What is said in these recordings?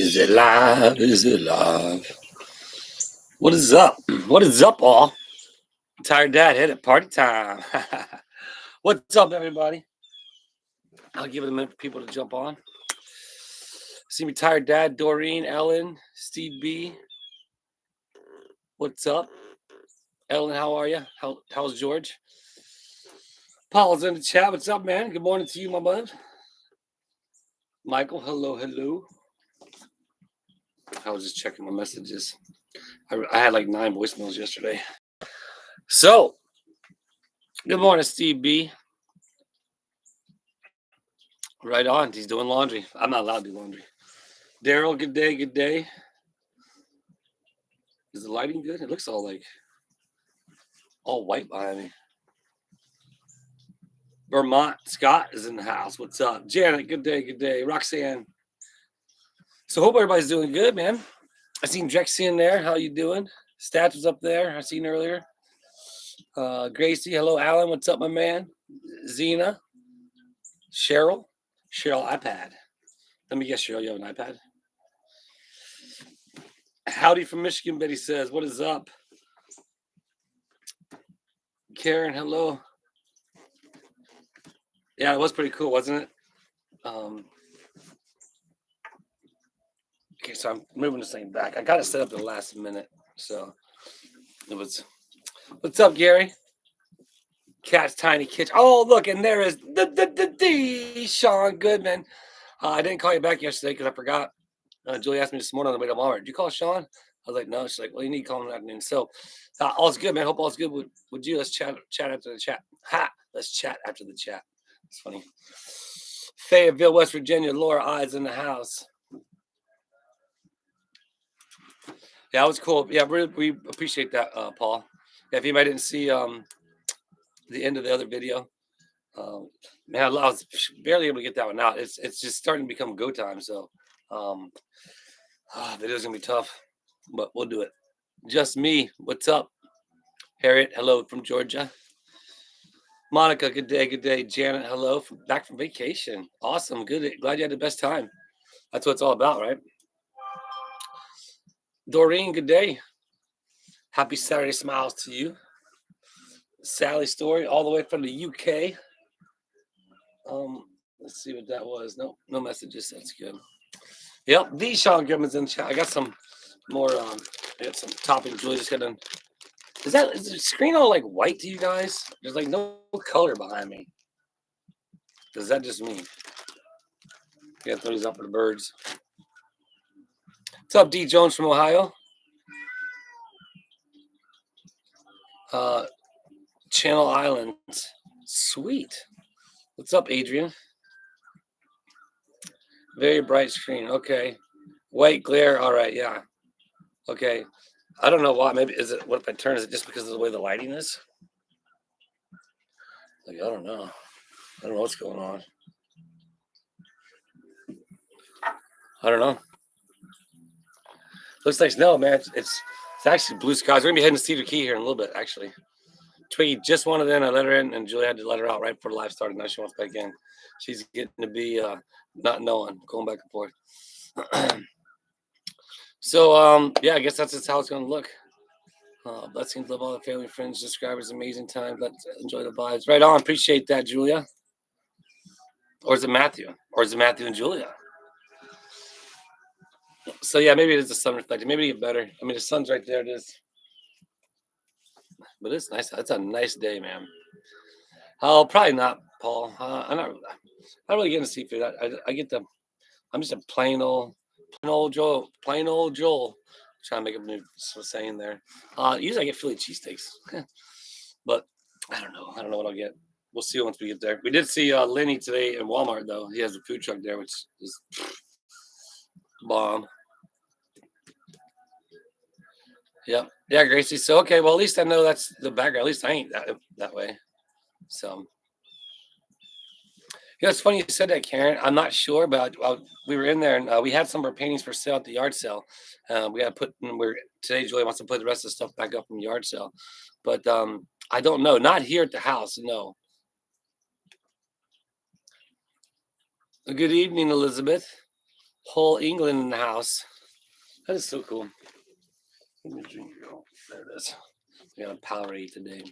Is it live? Is it live? What is up? What is up, all? Tired dad, hit it. Party time. What's up, everybody? I'll give it a minute for people to jump on. See me, tired dad, Doreen, Ellen, Steve B. What's up? Ellen, how are you? How's George? Paul's in the chat. What's up, man? Good morning to you, my bud. Michael, hello. I was just checking my messages. I had like 9 voicemails yesterday. So, good morning, Steve B. Right on. He's doing laundry. I'm not allowed to do laundry. Daryl, good day, good day. Is the lighting good? It looks all white behind me. Vermont, Scott is in the house. What's up? Janet, good day, good day. Roxanne. So hope everybody's doing good, man. I seen Drexy in there. How you doing? Stats was up there. I seen earlier. Gracie, hello. Alan, what's up, my man? Zena. Cheryl iPad. Let me guess, Cheryl, you have an iPad? Howdy from Michigan, Betty says. What is up? Karen, hello. Yeah, it was pretty cool, wasn't it? Okay, so I'm moving this thing back. I got it set up at the last minute, so it was. What's up, Gary? Cat's Tiny Kitchen. Oh, look, and there is the Sean Goodman. I didn't call you back yesterday because I forgot. Julie asked me this morning on the way to Walmart. Did you call Sean? I was like, no. She's like, well, you need to call him in the afternoon. So all's good, man. Hope all's good with you. Let's chat after the chat. Let's chat after the chat. It's funny. Fayetteville, West Virginia. Laura Eyes in the house. Yeah, it was cool. Yeah, we appreciate that, Paul. Yeah, if anybody didn't see the end of the other video, man, I was barely able to get that one out. It's just starting to become go time. So video's gonna be tough, but we'll do it. Just me. What's up? Harriet, hello from Georgia. Monica, good day, good day. Janet, hello, back from vacation. Awesome, good. Glad you had the best time. That's what it's all about, right? Doreen, good day. Happy Saturday smiles to you. Sally Story, all the way from the UK. Let's see what that was. No messages. That's good. Yep, the Sean Goodman's in chat. I got some more. I got some toppings. Julie just got done. Is the screen all like white to you guys? There's like no color behind me. Is that just me? Yeah, throw these up for the birds. What's up, D Jones from Ohio? Channel Islands. Sweet. What's up, Adrian? Very bright screen. Okay. White glare. All right. Yeah. Okay. I don't know why. Maybe what if I turn? Is it just because of the way the lighting is? Like, I don't know. I don't know what's going on. I don't know. Looks like snow, man. It's actually blue skies. We're gonna be heading to Cedar Key here in a little bit, actually. Twiggy just wanted in. I let her in, and Julie had to let her out right before the live started. Now she wants back in. She's getting to be not knowing, going back and forth. So yeah, I guess that's just how it's gonna look. Blessings, love all the family, friends, subscribers, amazing time. Let's enjoy the vibes. Right on. Appreciate that, Julia. Or is it Matthew? Or is it Matthew and Julia? So yeah, maybe it is the sun reflected. Maybe it get better. I mean, the sun's right there. It is. But it's nice. It's a nice day, man. Oh, probably not, Paul. I'm not really getting seafood. I get the. I'm just a plain old Joel. Plain old Joel. Trying to make a new saying there. Usually I get Philly cheesesteaks, but I don't know. I don't know what I'll get. We'll see once we get there. We did see Lenny today in Walmart, though. He has a food truck there, which is bomb. Yep. Yeah, Gracie. So, okay, well, at least I know that's the background. At least I ain't that way. So, it's funny you said that, Karen. I'm not sure, but we were in there, and we had some of our paintings for sale at the yard sale. We got to today, Julie wants to put the rest of the stuff back up from the yard sale. But I don't know. Not here at the house, no. Good evening, Elizabeth. Whole England in the house. That is so cool. Let me drink here. Oh, there it is. I got a Powerade today.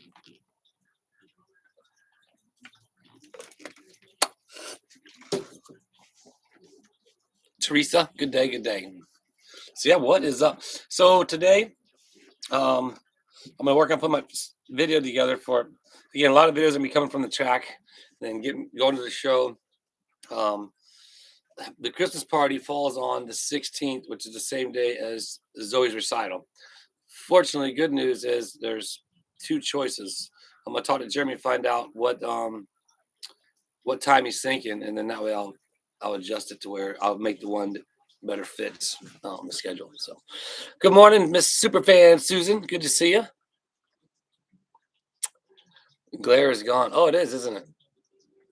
Teresa, good day, good day. So yeah, what is up? So today, I'm gonna work on putting my video together for again. A lot of videos are gonna be coming from the track, then going to the show. Um, the Christmas party falls on the 16th, which is the same day as Zoe's recital. Fortunately, good news is there's two choices. I'm gonna talk to Jeremy and find out what time he's thinking, and then that way I'll adjust it to where I'll make the one that better fits the schedule. So, good morning, Miss Superfan Susan. Good to see you. Glare is gone. Oh, it is, isn't it?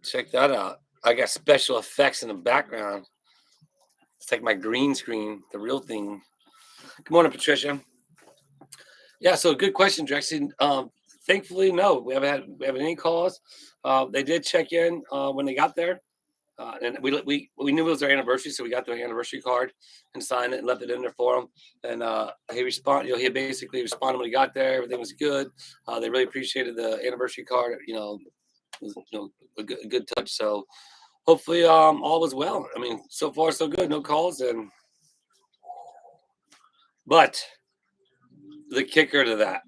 Check that out. I got special effects in the background. It's like my green screen, the real thing. Good morning, Patricia. Yeah, so good question, Drexy. Thankfully, no, we haven't had any calls. They did check in when they got there, and we knew it was their anniversary, so we got their anniversary card and signed it and left it in there for them. And he basically responded when he got there. Everything was good. They really appreciated the anniversary card. It was, a good touch. So hopefully, all was well. I mean, so far so good. No calls, but the kicker to that.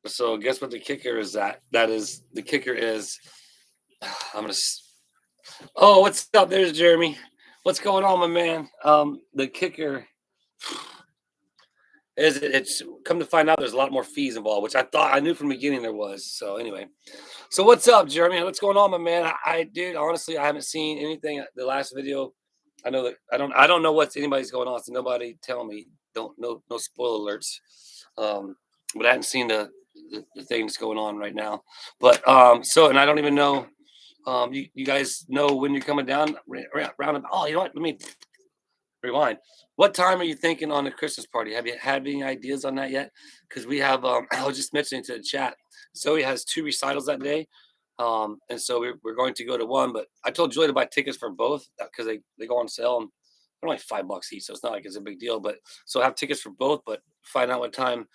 So guess what the kicker is? The kicker is I'm gonna. Oh, what's up? There's Jeremy. What's going on, my man? The kicker is it's come to find out there's a lot more fees involved, which I knew from the beginning there was. So anyway, so what's up, Jeremy? What's going on, my man? I did honestly, I haven't seen anything. The last video, I know that I don't know what's anybody's going on. So nobody tell me. Don't no spoiler alerts. But I hadn't seen the things going on right now. But so and I don't even know. You guys know when you're coming down round. Oh, you know what? Let me rewind. What time are you thinking on the Christmas party? Have you had any ideas on that yet? Because we have. I was just mentioning to the chat. Zoe has 2 recitals that day, and so we're going to go to one. But I told Julie to buy tickets for both because they go on sale. And they're only $5 each, so it's not like it's a big deal. But so I have tickets for both, but find out what time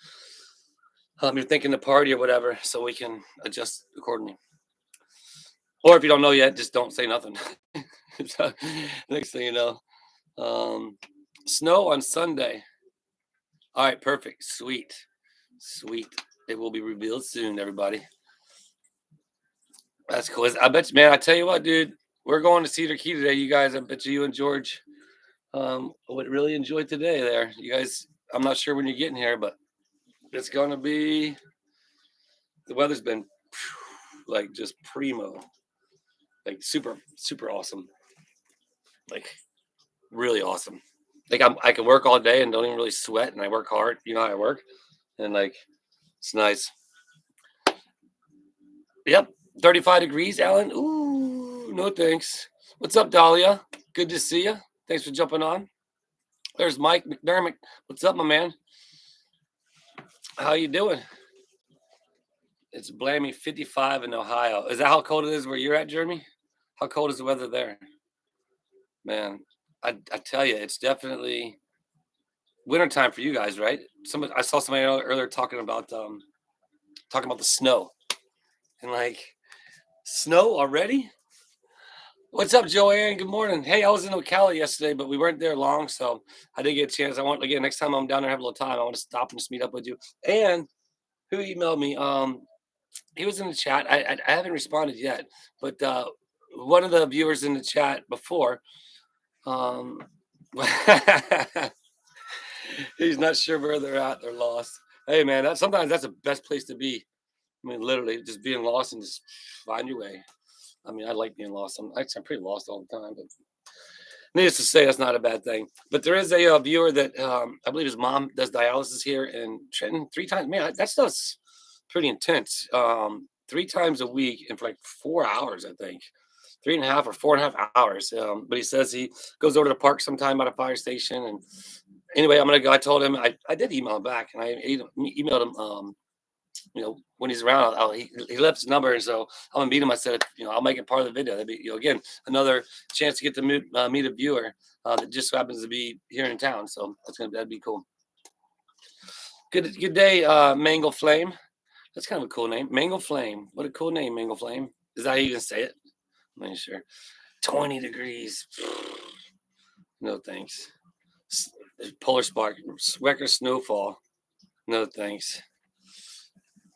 you're thinking the party or whatever, so we can adjust accordingly. Or if you don't know yet, just don't say nothing. So, next thing you know, snow on Sunday. All right, perfect, sweet. It will be revealed soon, everybody. That's cool. I bet you, man. I tell you what, dude, we're going to Cedar Key today. You guys, I bet you and George would really enjoy today. There, you guys. I'm not sure when you're getting here, but it's gonna be. The weather's been like just primo. Like super awesome, like really awesome. Like I can work all day and don't even really sweat, and I work hard. You know how I work, and like it's nice. Yep, 35 degrees, Alan. Ooh, no thanks. What's up, Dahlia? Good to see you. Thanks for jumping on. There's Mike McDermott. What's up, my man? How you doing? It's blammy 55 in Ohio. Is that how cold it is where you're at, Jeremy? How cold is the weather there? Man, I tell you, it's definitely wintertime for you guys, right? I saw somebody earlier talking about the snow. And like, snow already? What's up, Joanne? Good morning. Hey, I was in Ocala yesterday, but we weren't there long, so I didn't get a chance. I want again next time I'm down there, have a little time. I want to stop and just meet up with you. And who emailed me? He was in the chat. I haven't responded yet, but one of the viewers in the chat before, he's not sure where they're at. They're lost. Hey, man, sometimes that's the best place to be. I mean, literally, just being lost and just find your way. I mean, I like being lost. I'm pretty lost all the time, but needless to say, that's not a bad thing. But there is a viewer that I believe his mom does dialysis here in Trenton 3 times. Man, that stuff's pretty intense. 3 times a week and for like 4 hours, I think. 3.5 or 4.5 hours. But he says he goes over to the park sometime at a fire station. And anyway, I'm gonna go. I told him I did email him back, and I emailed him when he's around, he left his number, and so I'm gonna meet him. I said, I'll make it part of the video. That'd be, again, another chance to get to meet a viewer that just happens to be here in town. So that'd be cool. Good day, Mango Flame. That's kind of a cool name, Mango Flame. What a cool name, Mango Flame. Is that how you can say it? I'm not sure. 20 degrees. No thanks. Polar spark. Record snowfall. No thanks.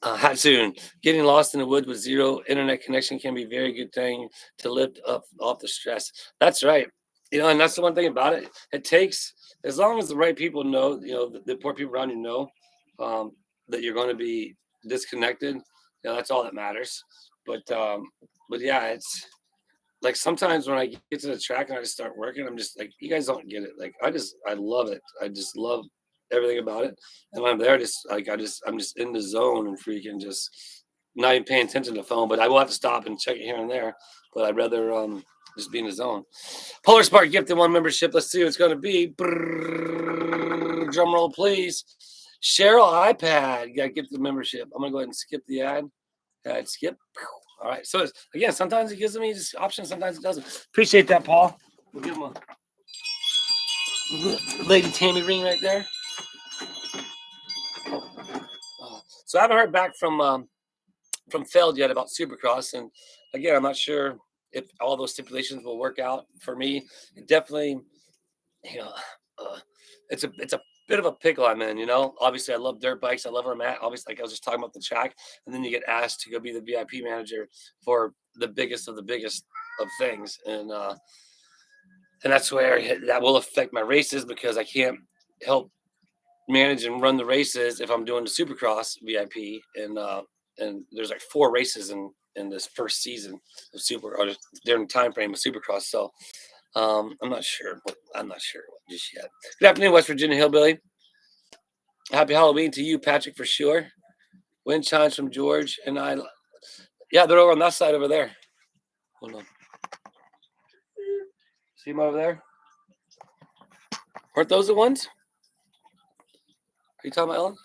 Hatsoon, getting lost in the woods with zero internet connection can be a very good thing to lift up off the stress. That's right. And that's the one thing about it. It takes, as long as the right people know, the poor people around you know that you're going to be disconnected. That's all that matters. But yeah, it's like sometimes when I get to the track and I just start working, I'm just like, you guys don't get it. Like I love it. I just love everything about it. And when I'm there, I'm just in the zone and freaking just not even paying attention to the phone. But I will have to stop and check it here and there. But I'd rather just be in the zone. Polar Spark gifted 1 membership. Let's see what it's going to be. Drum roll, please. Cheryl iPad got gifted membership. I'm going to go ahead and skip the ad. Skip. All right. So again, sometimes it gives me just options. Sometimes it doesn't. Appreciate that, Paul. We'll give him a Lady Tammy ring right there. So I haven't heard back from Feld yet about Supercross, and again, I'm not sure if all those stipulations will work out for me. It definitely, it's a bit of a pickle I'm in. Obviously I love dirt bikes. I love where I'm at. Obviously, like I was just talking about the track, and then you get asked to go be the VIP manager for the biggest of the biggest of things, and that's where that will affect my races because I can't help manage and run the races if I'm doing the Supercross VIP, and there's like 4 races in this first season of during the time frame of Supercross. So I'm not sure just yet. Good afternoon, West Virginia Hillbilly. Happy Halloween to you, Patrick, for sure. Wind chimes from George and I. Yeah, they're over on that side over there. Hold on. See them over there? Aren't those the ones? Are you talking about Ellen?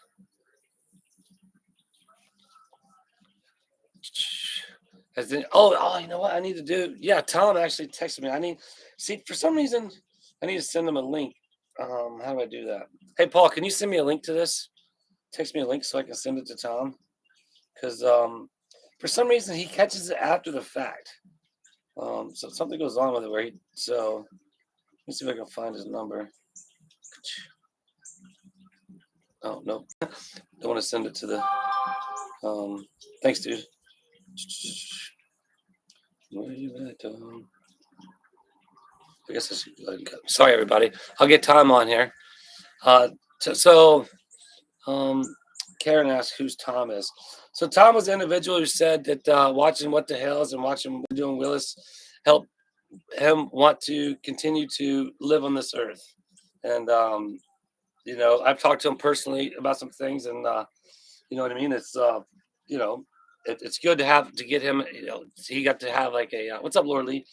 You know what I need to do? Yeah, Tom actually texted me. For some reason, I need to send him a link. How do I do that? Hey, Paul, can you send me a link to this? Text me a link so I can send it to Tom. Because for some reason, he catches it after the fact. So something goes on with it let me see if I can find his number. Oh, no. Don't want to send it to the, thanks, dude. Where are you at, Tom? I guess I should let him go. Sorry, everybody. I'll get Tom on here. Karen asked who's Tom is. So Tom was the individual who said that watching What the Hells and watching doing Willis helped him want to continue to live on this earth. And I've talked to him personally about some things, and you know what I mean. It's it's good to get him. He got to have like a what's up, Lord Lee.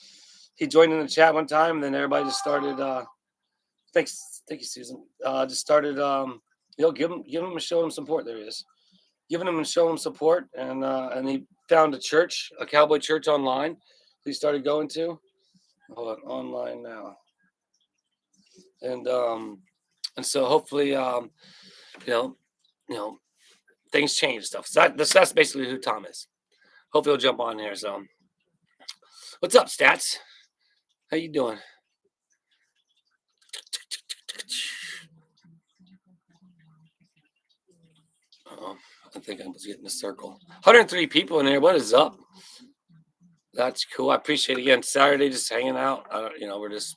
He joined in the chat one time, and then everybody just started. Thank you, Susan. Just started. Give him and show him support. There he is. Giving him and showing him support, and he found a church, a cowboy church online. He started going to. Hold on, online now. And so hopefully, things change stuff. So that's basically who Tom is. Hopefully he'll jump on here. So, what's up, Stats? How you doing? I think I was getting a circle. 103 people in there. What is up? That's cool. I appreciate it. Again, Saturday, just hanging out. We're just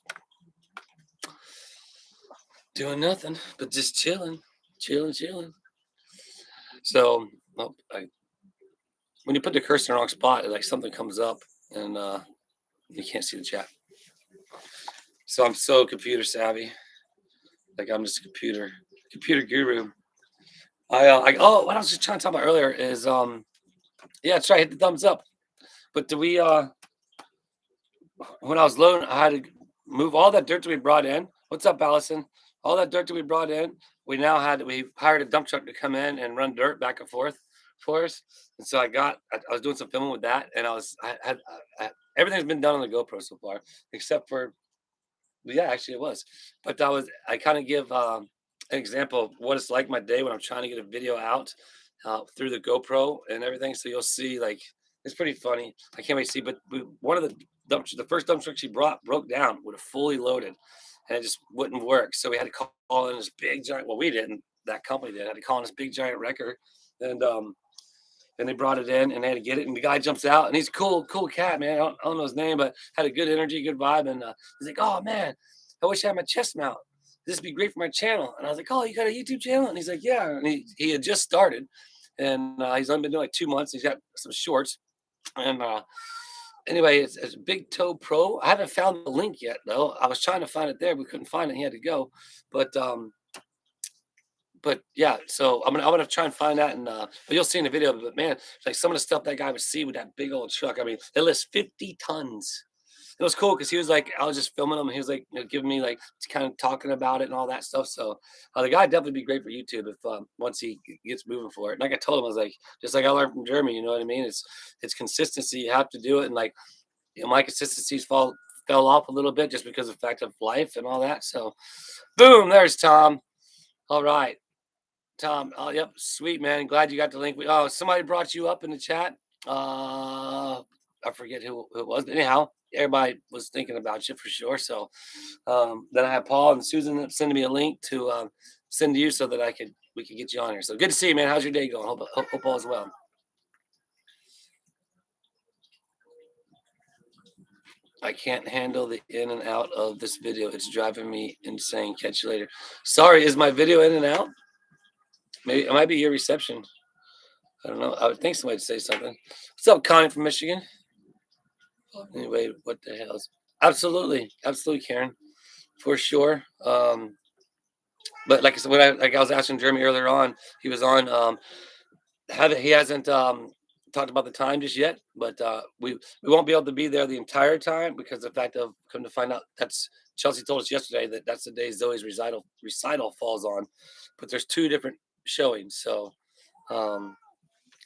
doing nothing, but just chilling. So, when you put the cursor in the wrong spot, like something comes up, and you can't see the chat. So I'm so computer savvy. Like I'm just a computer guru. What I was just trying to talk about earlier is try hit the thumbs up. But when I was loading, I had to move all that dirt that we brought in. What's up, Allison? All that dirt that we brought in, we hired a dump truck to come in and run dirt back and forth for us. And so I was doing some filming with that, and everything's been done on the GoPro so far, except for yeah, actually it was. But I kind of give an example of what it's like my day when I'm trying to get a video out through the GoPro and everything. So you'll see like it's pretty funny. I can't wait to see. But one of the first dump truck she brought broke down with a fully loaded, and it just wouldn't work. So we had to call in this big giant. Well, we didn't. That company did. Had to call in this big giant wrecker, and they brought it in and they had to get it. And the guy jumps out and he's a cool cat, man. I don't know his name, but had a good energy, good vibe. And he's like, oh man, I wish I had my chest mount. This would be great for my channel. And I was like, oh, you got a YouTube channel? And he's like, yeah. And he had just started, and he's only been doing like 2 months. He's got some shorts. And anyway, it's Big Toe Pro. I haven't found the link yet though. I was trying to find it there. We couldn't find it. He had to go. But yeah, so I'm gonna try and find that, and but you'll see in the video. But man, like some of the stuff that guy would see with that big old truck. I mean, it lifts 50 tons. It was cool because he was like, I was just filming him, and he was like, giving me like kind of talking about it and all that stuff. So the guy definitely be great for YouTube if once he gets moving for it. And like I told him, I was like, just like I learned from Jeremy, you know what I mean? It's consistency. You have to do it, and like my consistencies fell off a little bit just because of the fact of life and all that. So, boom, there's Tom. All right. Tom, oh, yep, sweet man. Glad you got the link. Oh, somebody brought you up in the chat. I forget who it was, but anyhow, everybody was thinking about you for sure. So then I had Paul and Susan sending me a link to send to you so that we could get you on here. So good to see you, man. How's your day going? Hope all is well. I can't handle the in and out of this video. It's driving me insane. Catch you later. Sorry, is my video in and out? Maybe it might be your reception. I don't know. I would think somebody'd say something. What's up, Connie from Michigan? Anyway, what the hell's absolutely, Karen, for sure. But like I said, like I was asking Jeremy earlier on, he was on. He hasn't talked about the time just yet, but we won't be able to be there the entire time because the fact of come to find out that's Chelsea told us yesterday that's the day Zoe's recital falls on, but there's 2 different showings, so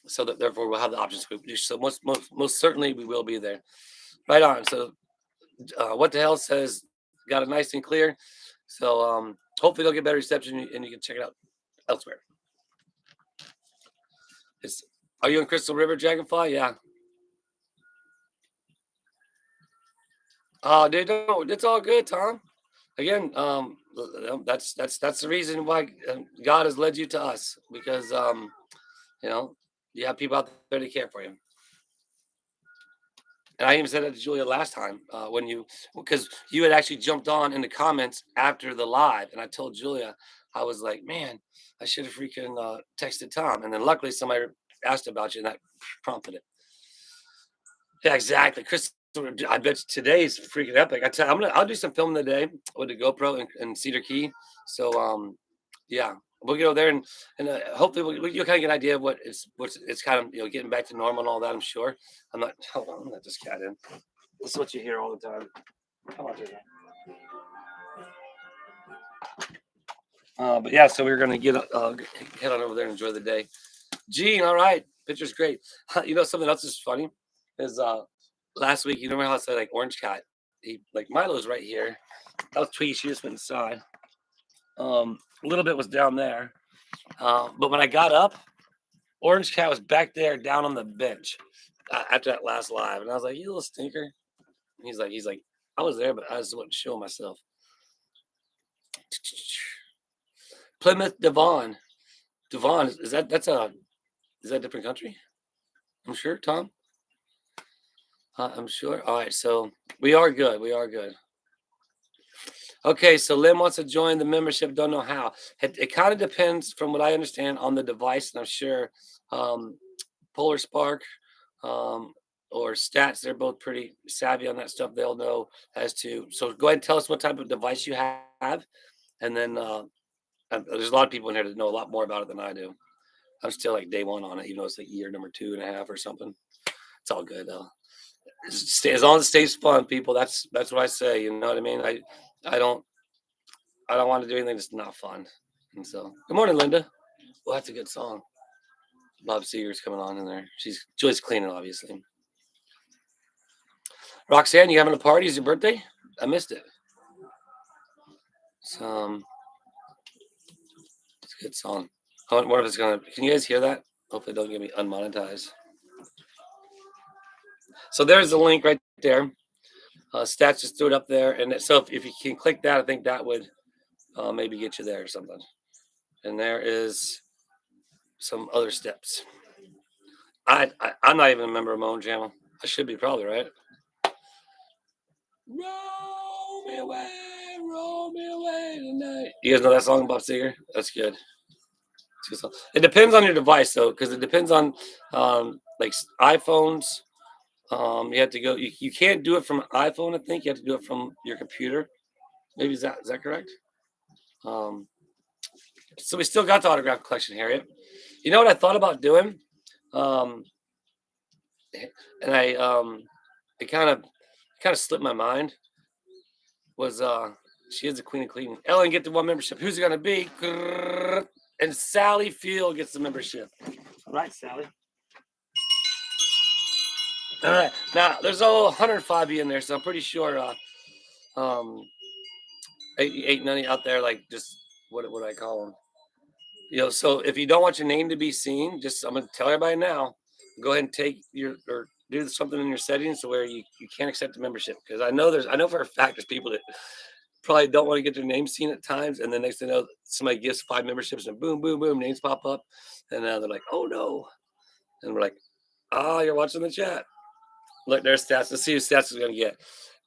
so that therefore we'll have the options. So most certainly we will be there. Right on. So what the hell says got it nice and clear. So hopefully they'll get better reception and you can check it out elsewhere. Are you in Crystal River, Dragonfly? Yeah. Oh, dude, no, it's all good, Tom. Again, that's the reason why God has led you to us because you know you have people out there to care for you. And I even said that to Julia last time because you had actually jumped on in the comments after the live, and I told Julia, I was like, man, I should have freaking texted Tom, and then luckily somebody asked about you, and that prompted it. Yeah, exactly, Chris. I bet today's freaking epic. I'll do some filming today with the GoPro and Cedar Key. So yeah, we'll go there and hopefully you'll kind of get an idea of what's kind of getting back to normal and all that. I'm sure. Hold on, I'm let this cat in. This is what you hear all the time. Come on, Jason. But yeah, so we're gonna head on over there and enjoy the day. Gene, all right, picture's great. Something else is funny is last week. You know how I said like Orange Cat? He like Milo's right here. That was Tweety. She just went inside. A little bit was down there, but when I got up, Orange Cat was back there down on the bench after that last live, and I was like, "You little stinker." He's like, I was there, but I just wasn't showing myself. Plymouth Devon is that a different country? I'm sure, Tom. I'm sure. All right, so we are good. Okay, so Lynn wants to join the membership. Don't know how. It kind of depends, from what I understand, on the device, and I'm sure Polar Spark or Stats, they're both pretty savvy on that stuff. They'll know as to. So go ahead and tell us what type of device you have, and then there's a lot of people in here that know a lot more about it than I do. I'm still like day 1 on it, it's like year number 2.5 or something. It's all good though. As long as it stays fun, people. That's what I say. You know what I mean? I don't want to do anything that's not fun. And so, good morning, Linda. Well, that's a good song. Bob Seger's coming on in there. She's Joy's cleaning, obviously. Roxanne, you having a party? Is your birthday? I missed it. So, it's a good song. I wonder if it's gonna. Can you guys hear that? Hopefully, don't get me unmonetized. So there's the link right there. Stats just threw it up there, and so if you can click that, I think that would maybe get you there or something. And there is some other steps. I'm not even a member of my own channel. I should be probably, right? Roll me away tonight. You guys know that song, Bob Seger? That's good. It depends on your device though, because it depends on like iPhones. You have to go. You can't do it from an iPhone. I think you have to do it from your computer. Maybe is that correct? So we still got the autograph collection, Harriet. You know what I thought about doing? And it kind of slipped my mind. Was she is the queen of cleaning? Ellen get the one membership. Who's it gonna be? And Sally Field gets the membership. All right, Sally. All right. Now there's 105 in there, so I'm pretty sure 890 out there, like just what I call them. So if you don't want your name to be seen, I'm gonna tell everybody now, go ahead and take or do something in your settings to where you can't accept the membership. Because I know for a fact there's people that probably don't want to get their name seen at times, and then next thing you know, somebody gives 5 memberships and boom, boom, boom, names pop up, and they're like, oh no. And we're like, you're watching the chat. Look, there's stats. Let's see who stats is gonna get.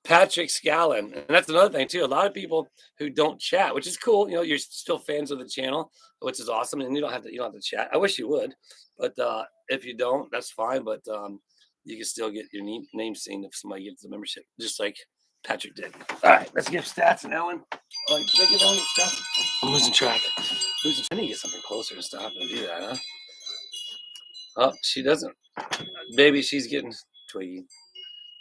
Patrick Scallon, and that's another thing too. A lot of people who don't chat, which is cool. You're still fans of the channel, which is awesome, and you don't have to chat. I wish you would, but if you don't, that's fine. But you can still get your name seen if somebody gets the membership, just like Patrick did. All right, let's give stats and Ellen. I'm losing track. I need to get something closer to stop and do that, huh? Oh, she doesn't. Baby, she's getting twiggy.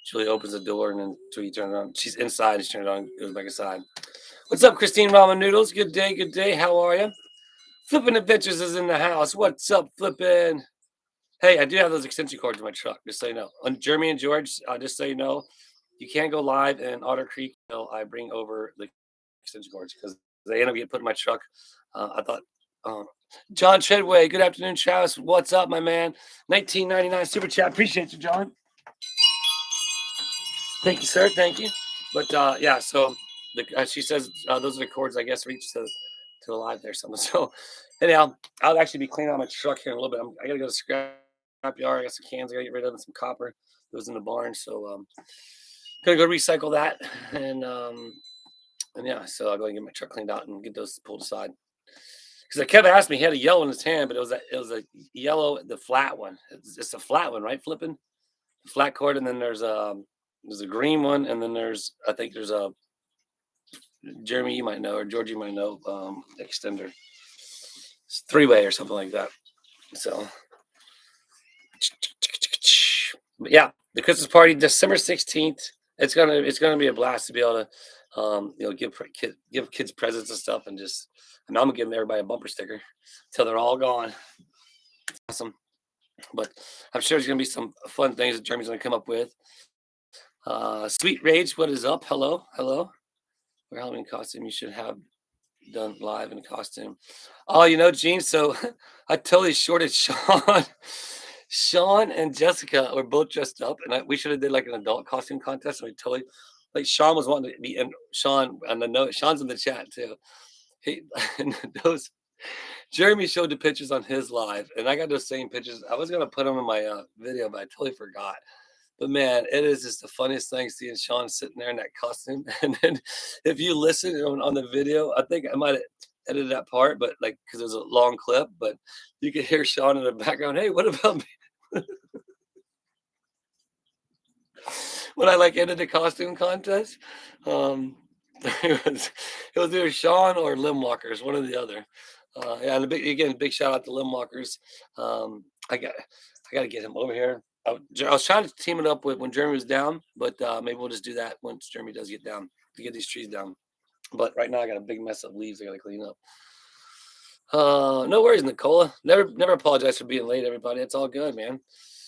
Julie opens the door and then Twiggy turns it on. She's inside. She turns it on, goes back inside. What's up, Christine Ramen Noodles? Good day, good day. How are you? Flippin' Adventures is in the house. What's up, Flippin'? Hey, I do have those extension cords in my truck, just so you know. On Jeremy and George, just so you know, you can't go live in Otter Creek until I bring over the extension cords because they end up getting put in my truck. I thought, John Treadway, good afternoon, Travis. What's up, my man? 1999 super chat. Appreciate you, John. Thank you, sir. Thank you. But yeah, so she says those are the cords, I guess, reach to the live there. Something. So anyhow, I'll actually be cleaning out my truck here in a little bit. I gotta go to scrap yard. I got some cans I gotta get rid of and some copper that was in the barn. So gonna go recycle that and yeah, so I'll go and get my truck cleaned out and get those pulled aside. Because Kevin asked me, he had a yellow in his hand, but it was a yellow, the flat one. It's a flat one, right? Flipping flat cord, and then there's a green one, and then there's a Jeremy, you might know, or Georgie might know, extender. It's 3-way or something like that. So, but yeah, the Christmas party, December 16th. It's gonna be a blast to be able to, give kids presents and stuff, and I'm gonna give everybody a bumper sticker until they're all gone. Awesome. But I'm sure there's gonna be some fun things that Jeremy's gonna come up with. Sweet Rage, what is up? Hello. We're Halloween costume. You should have done live in costume. Oh, Gene. So I totally shorted Sean. Sean and Jessica were both dressed up, and we should have did like an adult costume contest. And we totally, like, Sean was wanting to be in. Sean and the note. Sean's in the chat too. And those. Jeremy showed the pictures on his live, and I got those same pictures. I was gonna put them in my video, but I totally forgot. But man, it is just the funniest thing seeing Sean sitting there in that costume. And then if you listen on the video, I think I might have edited that part, but like because it was a long clip, but you could hear Sean in the background. Hey, what about me? When I ended the costume contest, it was either Sean or Limb Walkers, one or the other. Yeah, and big shout out to Limb Walkers. I got to get him over here. I was trying to team it up with when Jeremy was down, but maybe we'll just do that once Jeremy does get down to get these trees down. But right now I got a big mess of leaves I got to clean up. No worries, Nicola. Never apologize for being late, everybody. It's all good, man.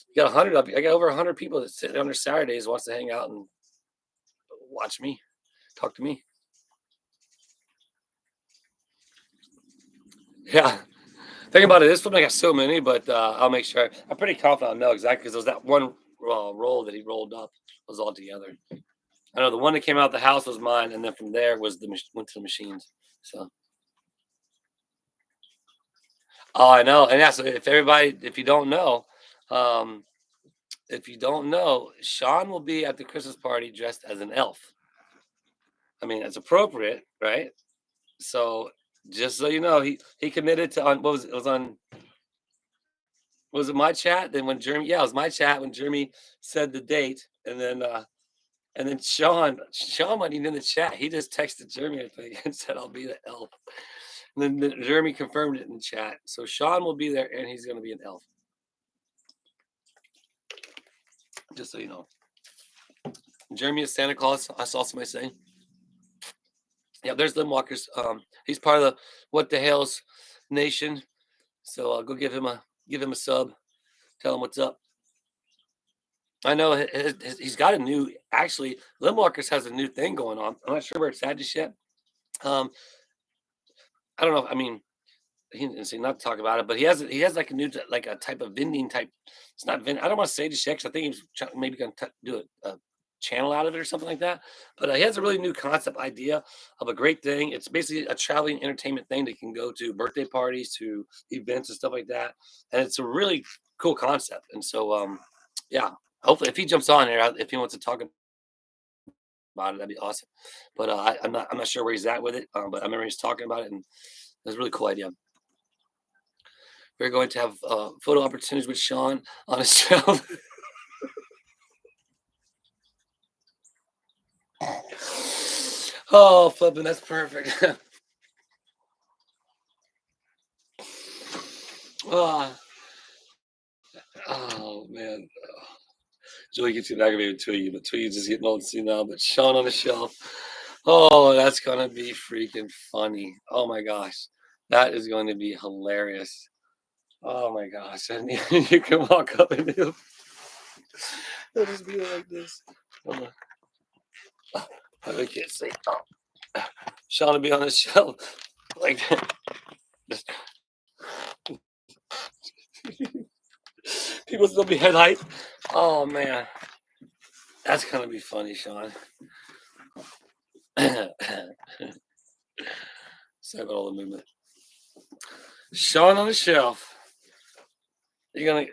You got 100 up. I got over 100 people that sit on their Saturdays wants to hang out and watch me, talk to me. Yeah. Think about it. This one I got so many, but I'll make sure. I'm pretty confident I'll know exactly because there was that one roll that he rolled up was all together. I know the one that came out of the house was mine, and then from there was went to the machines. So, oh, I know, and yeah. So if everybody, um, if you don't know, Sean will be at the Christmas party dressed as an elf. I mean, it's appropriate, right? So just so you know, he committed to on what was it was on was it my chat? Then when Jeremy, yeah, it was my chat when Jeremy said the date, and then Sean wasn't even in the chat. He just texted Jeremy, I think, and said I'll be the elf. And then Jeremy confirmed it in the chat. So Sean will be there, and he's going to be an elf. Just so you know, Jeremy is Santa Claus. I saw somebody saying. Yeah, there's Lim Walker's. He's part of the What the Hell's Nation. So go give him a sub. Tell him what's up. I know he's got a new. Actually, Lim Walker's has a new thing going on. I'm not sure where it's at just yet. Um, I don't know. I mean, he didn't say not to talk about it, but he has like a new like a type of vending type. It's not vending. I don't want to say just yet 'cause I think he's maybe going to do a channel out of it or something like that. But he has a really new concept idea of a great thing. It's basically a traveling entertainment thing that can go to birthday parties, to events and stuff like that. And it's a really cool concept. And so, yeah, hopefully if he jumps on here, if he wants to talk about it, that'd be awesome. But I'm not sure where he's at with it. But I remember he's talking about it, and it's a really cool idea. We're going to have photo opportunities with Sean on a show. Oh, flipping, that's perfect. oh, oh, man. Julie gets aggravated with Twiggy, but Twiggy's just getting old and see now. But Sean on the shelf. Oh, that's going to be freaking funny. Oh, my gosh. That is going to be hilarious. Oh, my gosh. And you can walk up and he'll just be like this. Hold on. I can't see. Oh. Sean will be on the shelf like that. People still be head height. Oh man, that's gonna be funny, Sean. Sorry about all the movement. Sean on the shelf. You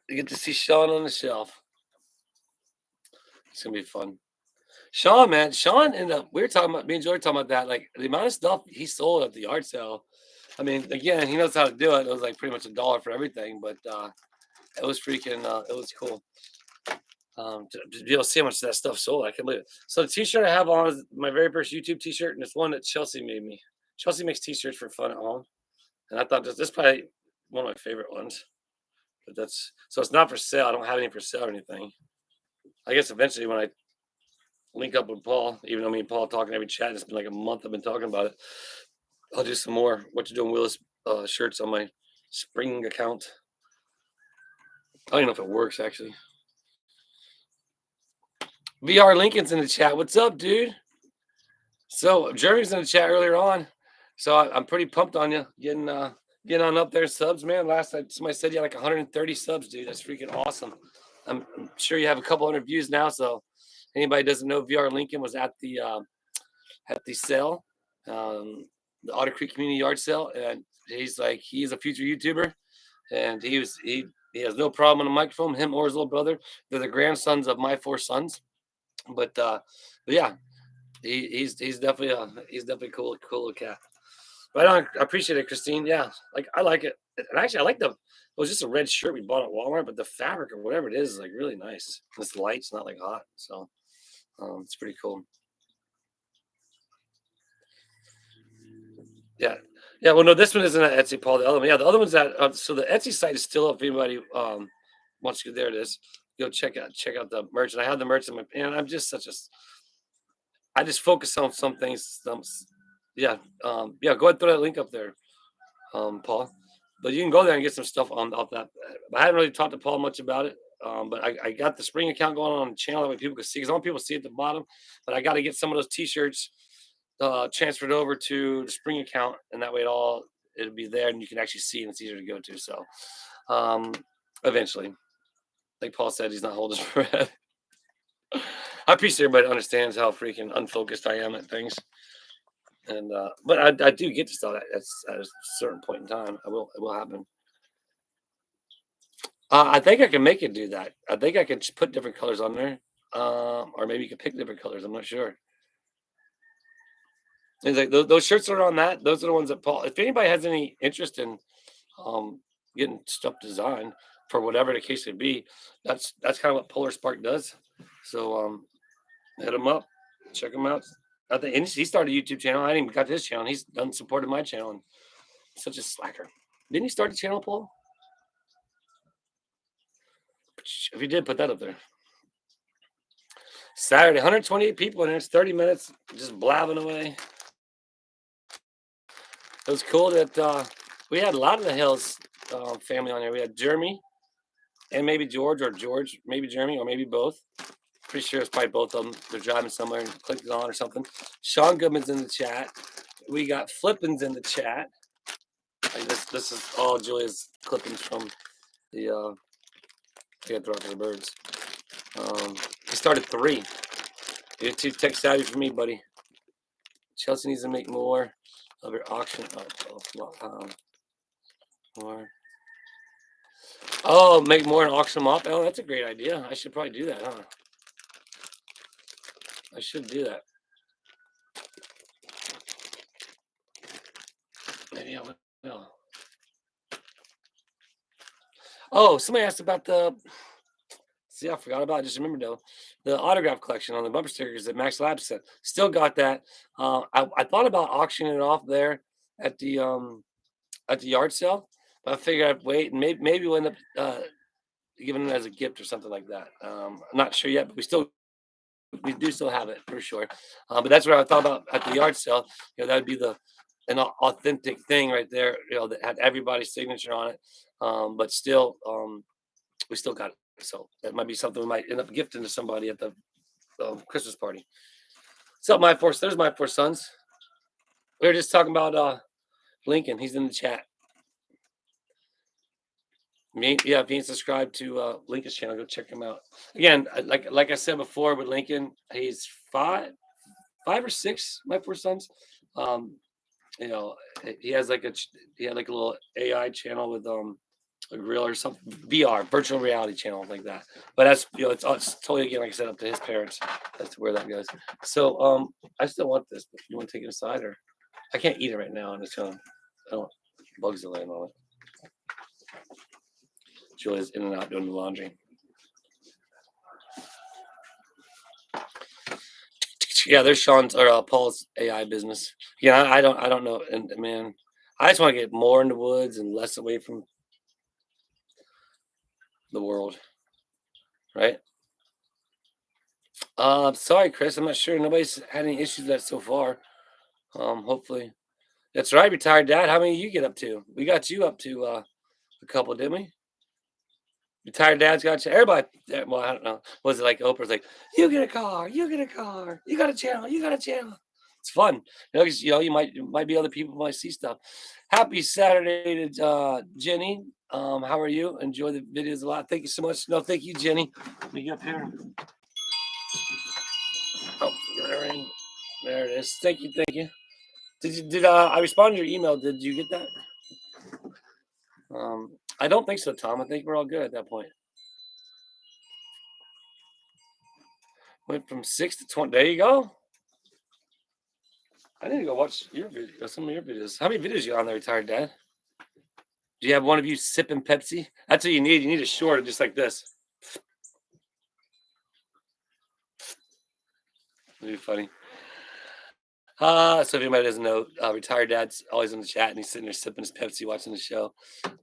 get to see Sean on the shelf. It's gonna be fun. Sean, man, Sean ended up. We were talking about me and Joy were talking about that. Like the amount of stuff he sold at the yard sale. I mean, again, he knows how to do it. It was like pretty much $1 for everything, but it was freaking. It was cool. To be able to see how much that stuff sold. I can't believe it. So the t-shirt I have on is my very first YouTube t-shirt, and it's one that Chelsea made me. Chelsea makes t-shirts for fun at home, and I thought this is probably one of my favorite ones. But that's so it's not for sale. I don't have any for sale or anything. I guess eventually when I link up with Paul, even though me and Paul talking every chat, it's been like a month I've been talking about it. I'll do some more What You Doing Willis shirts on my spring account. I don't even know if it works actually. VR Lincoln's in the chat. What's up, dude? So Jeremy's in the chat earlier on. So I'm pretty pumped on you getting on up there subs, man. Last night somebody said you had like 130 subs, dude. That's freaking awesome. I'm sure you have a couple hundred views now. So anybody doesn't know, VR Lincoln was at the sale, the Otter Creek Community Yard sale, and he's a future YouTuber, and he has no problem on the microphone. Him or his little brother, they're the grandsons of my 4 sons. But yeah, he's definitely cool little cat. But I appreciate it, Christine. Yeah, like I like it, and actually I like it was just a red shirt we bought at Walmart, but the fabric or whatever it is like really nice. It's light, it's not like hot, so it's pretty cool. Yeah, yeah. Well, no, this one isn't at Etsy, Paul. The other one, yeah, the other one's at. So the Etsy site is still up. If anybody wants to, there it is. Go check out the merch, and I have the merch in my. And I'm just I just focus on some things. Yeah, yeah. Go ahead, throw that link up there. Paul. But you can go there and get some stuff on off that. I haven't really talked to Paul much about it. But I got the spring account going on the channel that way people can see, because I want people to see at the bottom. But I got to get some of those T-shirts transferred over to the spring account, and that way it'll be there, and you can actually see, and it's easier to go to. So eventually, like Paul said, he's not holding his breath. I appreciate everybody understands how freaking unfocused I am at things. And but I do get to stuff at a certain point in time. It will happen. I think I can make it do that. I think I can just put different colors on there, or maybe you can pick different colors. I'm not sure. It's like those shirts that are on that. Those are the ones that Paul. If anybody has any interest in getting stuff designed for whatever the case may be, that's kind of what Polar Spark does. So hit him up, check him out. I think and he started a YouTube channel. I didn't even got to his channel. He's done supported my channel. And such a slacker. Didn't he start the channel, Paul? If he did, put that up there. Saturday, 128 people in there. It's 30 minutes, just blabbing away. It was cool that we had a lot of the Hills family on here. We had Jeremy and maybe George, or George, maybe Jeremy, or maybe both. Pretty sure it's probably both of them. They're driving somewhere and clicked it on or something. Sean Goodman's in the chat. We got Flippins in the chat. This is all Julia's clippings from the I got to throw out for the birds. He started 3. You're too tech savvy for me, buddy. Chelsea needs to make more of her auction. More. Oh, make more and auction them off. Oh, that's a great idea. I should probably do that, huh? I should do that. Maybe I will. Oh, somebody asked about the. See, I forgot about it. Just remembered though, the autograph collection on the bumper stickers that Max Labs said. Still got that. I thought about auctioning it off there at the yard sale, but I figured I'd wait and maybe we'll end up giving it as a gift or something like that. I'm not sure yet, but we do still have it for sure. But that's what I thought about at the yard sale. That would be an authentic thing right there. That had everybody's signature on it. But still, we still got it. So that might be something we might end up gifting to somebody at the Christmas party. What's up, there's my 4 sons. We were just talking about Lincoln. He's in the chat. If you ain't subscribed to Lincoln's channel, go check him out. Again, like I said before with Lincoln, he's 5 or 6, my 4 sons. He has like a little AI channel with a grill or something, VR, virtual reality channel like that. But that's it's totally, again, like I said, up to his parents. That's where that goes. So I still want this, but you want to take it aside, or I can't eat it right now on its own. I don't bugs are laying on it. Julia's in and out doing the laundry. Yeah, there's Sean's or Paul's AI business. Yeah, I don't know, and man, I just want to get more in the woods and less away from the world, right? Sorry, Chris, I'm not sure. Nobody's had any issues with that so far. Hopefully, that's right. Retired dad. How many you get up to? We got you up to a couple, didn't we? Retired dad's got you. Everybody. Well, I don't know. Was it like Oprah's like, you get a car, you get a car, you got a channel, you got a channel. It's fun. You might be other people might see stuff. Happy Saturday to Jenny. How are you? Enjoy the videos a lot. Thank you so much. No, thank you, Jenny. Let me get up here. Oh, there it is. Thank you. Did I respond to your email? Did you get that? I don't think so, Tom. I think we're all good at that point. Went from 6 to 20. There you go. I need to go watch your video, some of your videos. How many videos you on there, retired dad? Do you have one of you sipping Pepsi? That's what you need. You need a short just like this. It'd be funny. So if anybody doesn't know, retired dad's always in the chat and he's sitting there sipping his Pepsi, watching the show.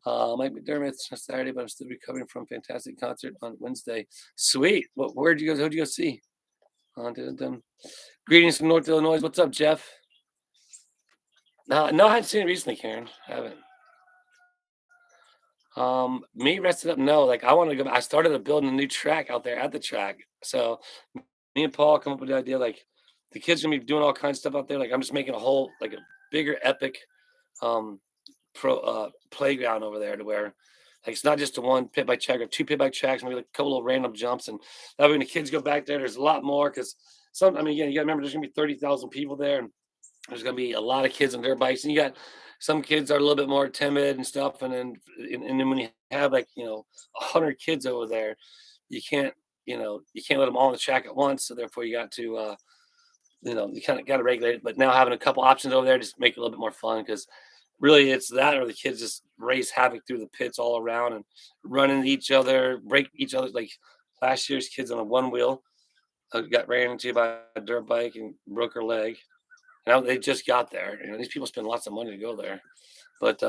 Mike McDermott's on Saturday, but I'm still recovering from a fantastic concert on Wednesday. Sweet. Where'd you go? Who'd you go see? Greetings from North Illinois. What's up, Jeff? No, I haven't seen it recently, Karen. I haven't. Me resting up, no. Like I want to go. I started building a new track out there at the track. So me and Paul come up with the idea like the kids gonna be doing all kinds of stuff out there. Like I'm just making a whole like a bigger epic um playground over there to where like it's not just a one pit bike track or two pit bike tracks, maybe like a couple of random jumps, and that way when the kids go back there, there's a lot more because some. I mean, again, you got to remember there's gonna be 30,000 people there, and there's gonna be a lot of kids on their bikes, and you got some kids are a little bit more timid and stuff, and then when you have like 100 kids over there, you can't you can't let them all on the track at once, so therefore you got to you kind of got to regulate it. But now having a couple options over there just make it a little bit more fun because really it's that or the kids just race havoc through the pits all around and run into each other, break each other. Like last year's kids on a one wheel got ran into by a dirt bike and broke her leg. Now they just got there. These people spend lots of money to go there. But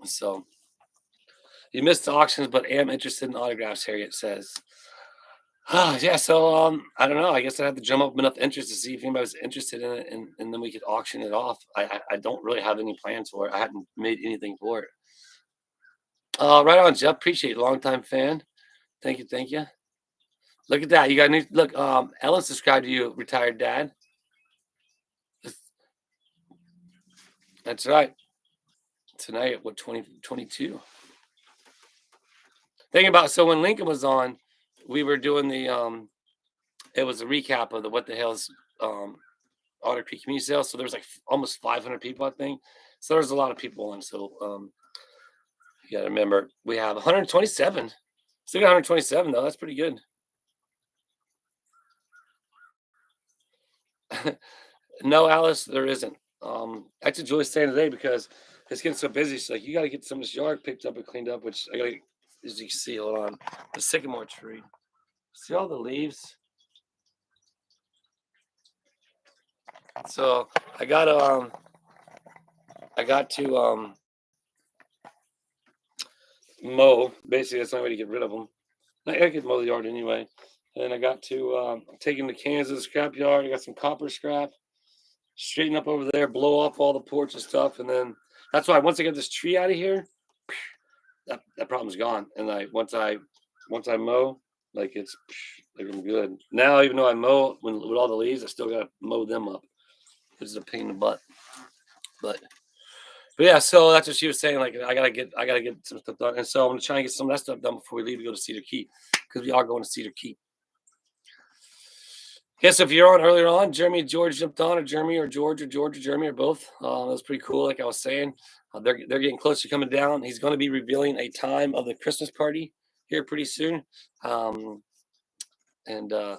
so you missed the auctions, but am interested in autographs, Harriet says. Yeah, so I don't know. I guess I have to drum up enough interest to see if anybody's interested in it, and then we could auction it off. I don't really have any plans for it. I hadn't made anything for it. Right on, Jeff. Appreciate it. Long time fan. Thank you, thank you. Look at that. You got new look. Ellen subscribed to you, retired dad. That's right. Tonight at what 2022. Thinking about so when Lincoln was on, we were doing the it was a recap of the what the hell's Otter Creek community sales. So there was like almost 500 people, I think. So there's a lot of people on. So you got to remember we have 127. Still got 127 though. That's pretty good. No, Alice, there isn't. Actually, Julie's staying today because it's getting so busy. She's like, you got to get some of this yard picked up and cleaned up, which I got to, as you can see, hold on, the sycamore tree. See all the leaves? So I got to mow. Basically, that's the only way to get rid of them. I could mow the yard anyway. And I got to take him to Kansas scrap yard. I got some copper scrap, straighten up over there, blow off all the porch and stuff, and then that's why once I get this tree out of here, that problem's gone. And once I mow, like it's like I'm good. Now even though I mow with all the leaves, I still gotta mow them up. It's a pain in the butt. But yeah, so that's what she was saying. Like I gotta get some stuff done, and so I'm gonna try and get some of that stuff done before we leave to go to Cedar Key because we are going to Cedar Key. Yes, if you're on earlier on, Jeremy and George jumped on, or Jeremy or George or George or Jeremy or both. That was pretty cool. Like I was saying, they're getting close to coming down. He's going to be revealing a time of the Christmas party here pretty soon, and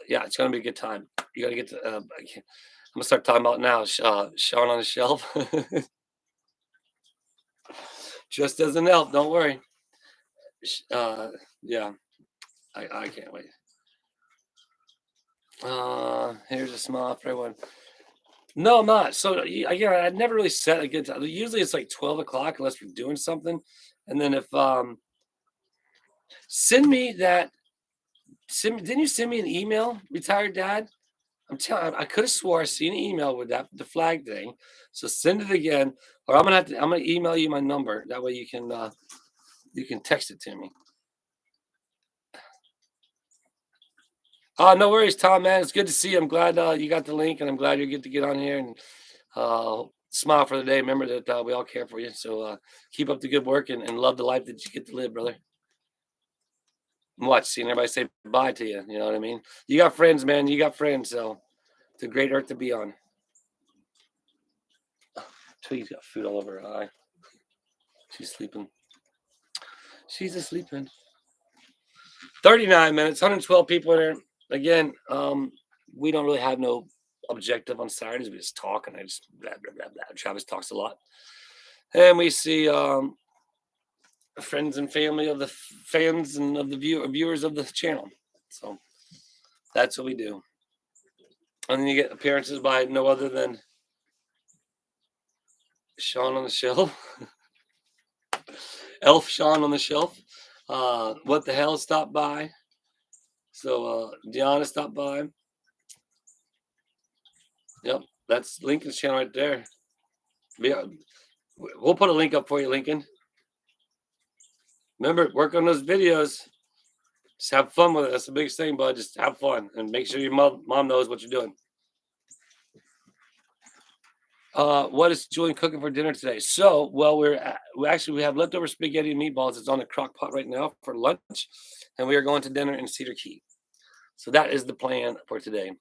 yeah, it's going to be a good time. You got to get to. I'm gonna start talking about now. Sean on the shelf. Just doesn't help. Don't worry. Yeah, I can't wait. Here's a smile for everyone. No, I'm not. So again, I never really set a good time. Usually it's like 12 o'clock unless we're doing something. And then if send me that didn't you send me an email, retired dad? I could have swore I seen an email with that the flag thing. So send it again, or I'm gonna email you my number. That way you can text it to me. No worries, Tom, man. It's good to see you. I'm glad you got the link, and I'm glad you get to get on here and smile for the day. Remember that we all care for you. So keep up the good work and love the life that you get to live, brother. And watch, seeing everybody say bye to you. You know what I mean? You got friends, man. You got friends. So it's a great earth to be on. Twee's got food all over her eye. She's sleeping. She's asleep. 39 minutes, 112 people in there. Again, we don't really have no objective on Saturdays. We just talk, and I just blah, blah, blah, blah. Travis talks a lot. And we see friends and family of the fans and of the viewers of the channel. So that's what we do. And then you get appearances by no other than Sean on the shelf. Elf Sean on the shelf. What the hell stopped by. So Deanna stopped by. Yep, that's Lincoln's channel right there. Yeah, we'll put a link up for you, Lincoln. Remember, work on those videos. Just have fun with it. That's the biggest thing, bud. Just have fun and make sure your mom knows what you're doing. What is Julian cooking for dinner today? So, well, we have leftover spaghetti and meatballs. It's on the crock pot right now for lunch, and we are going to dinner in Cedar Key. So that is the plan for today.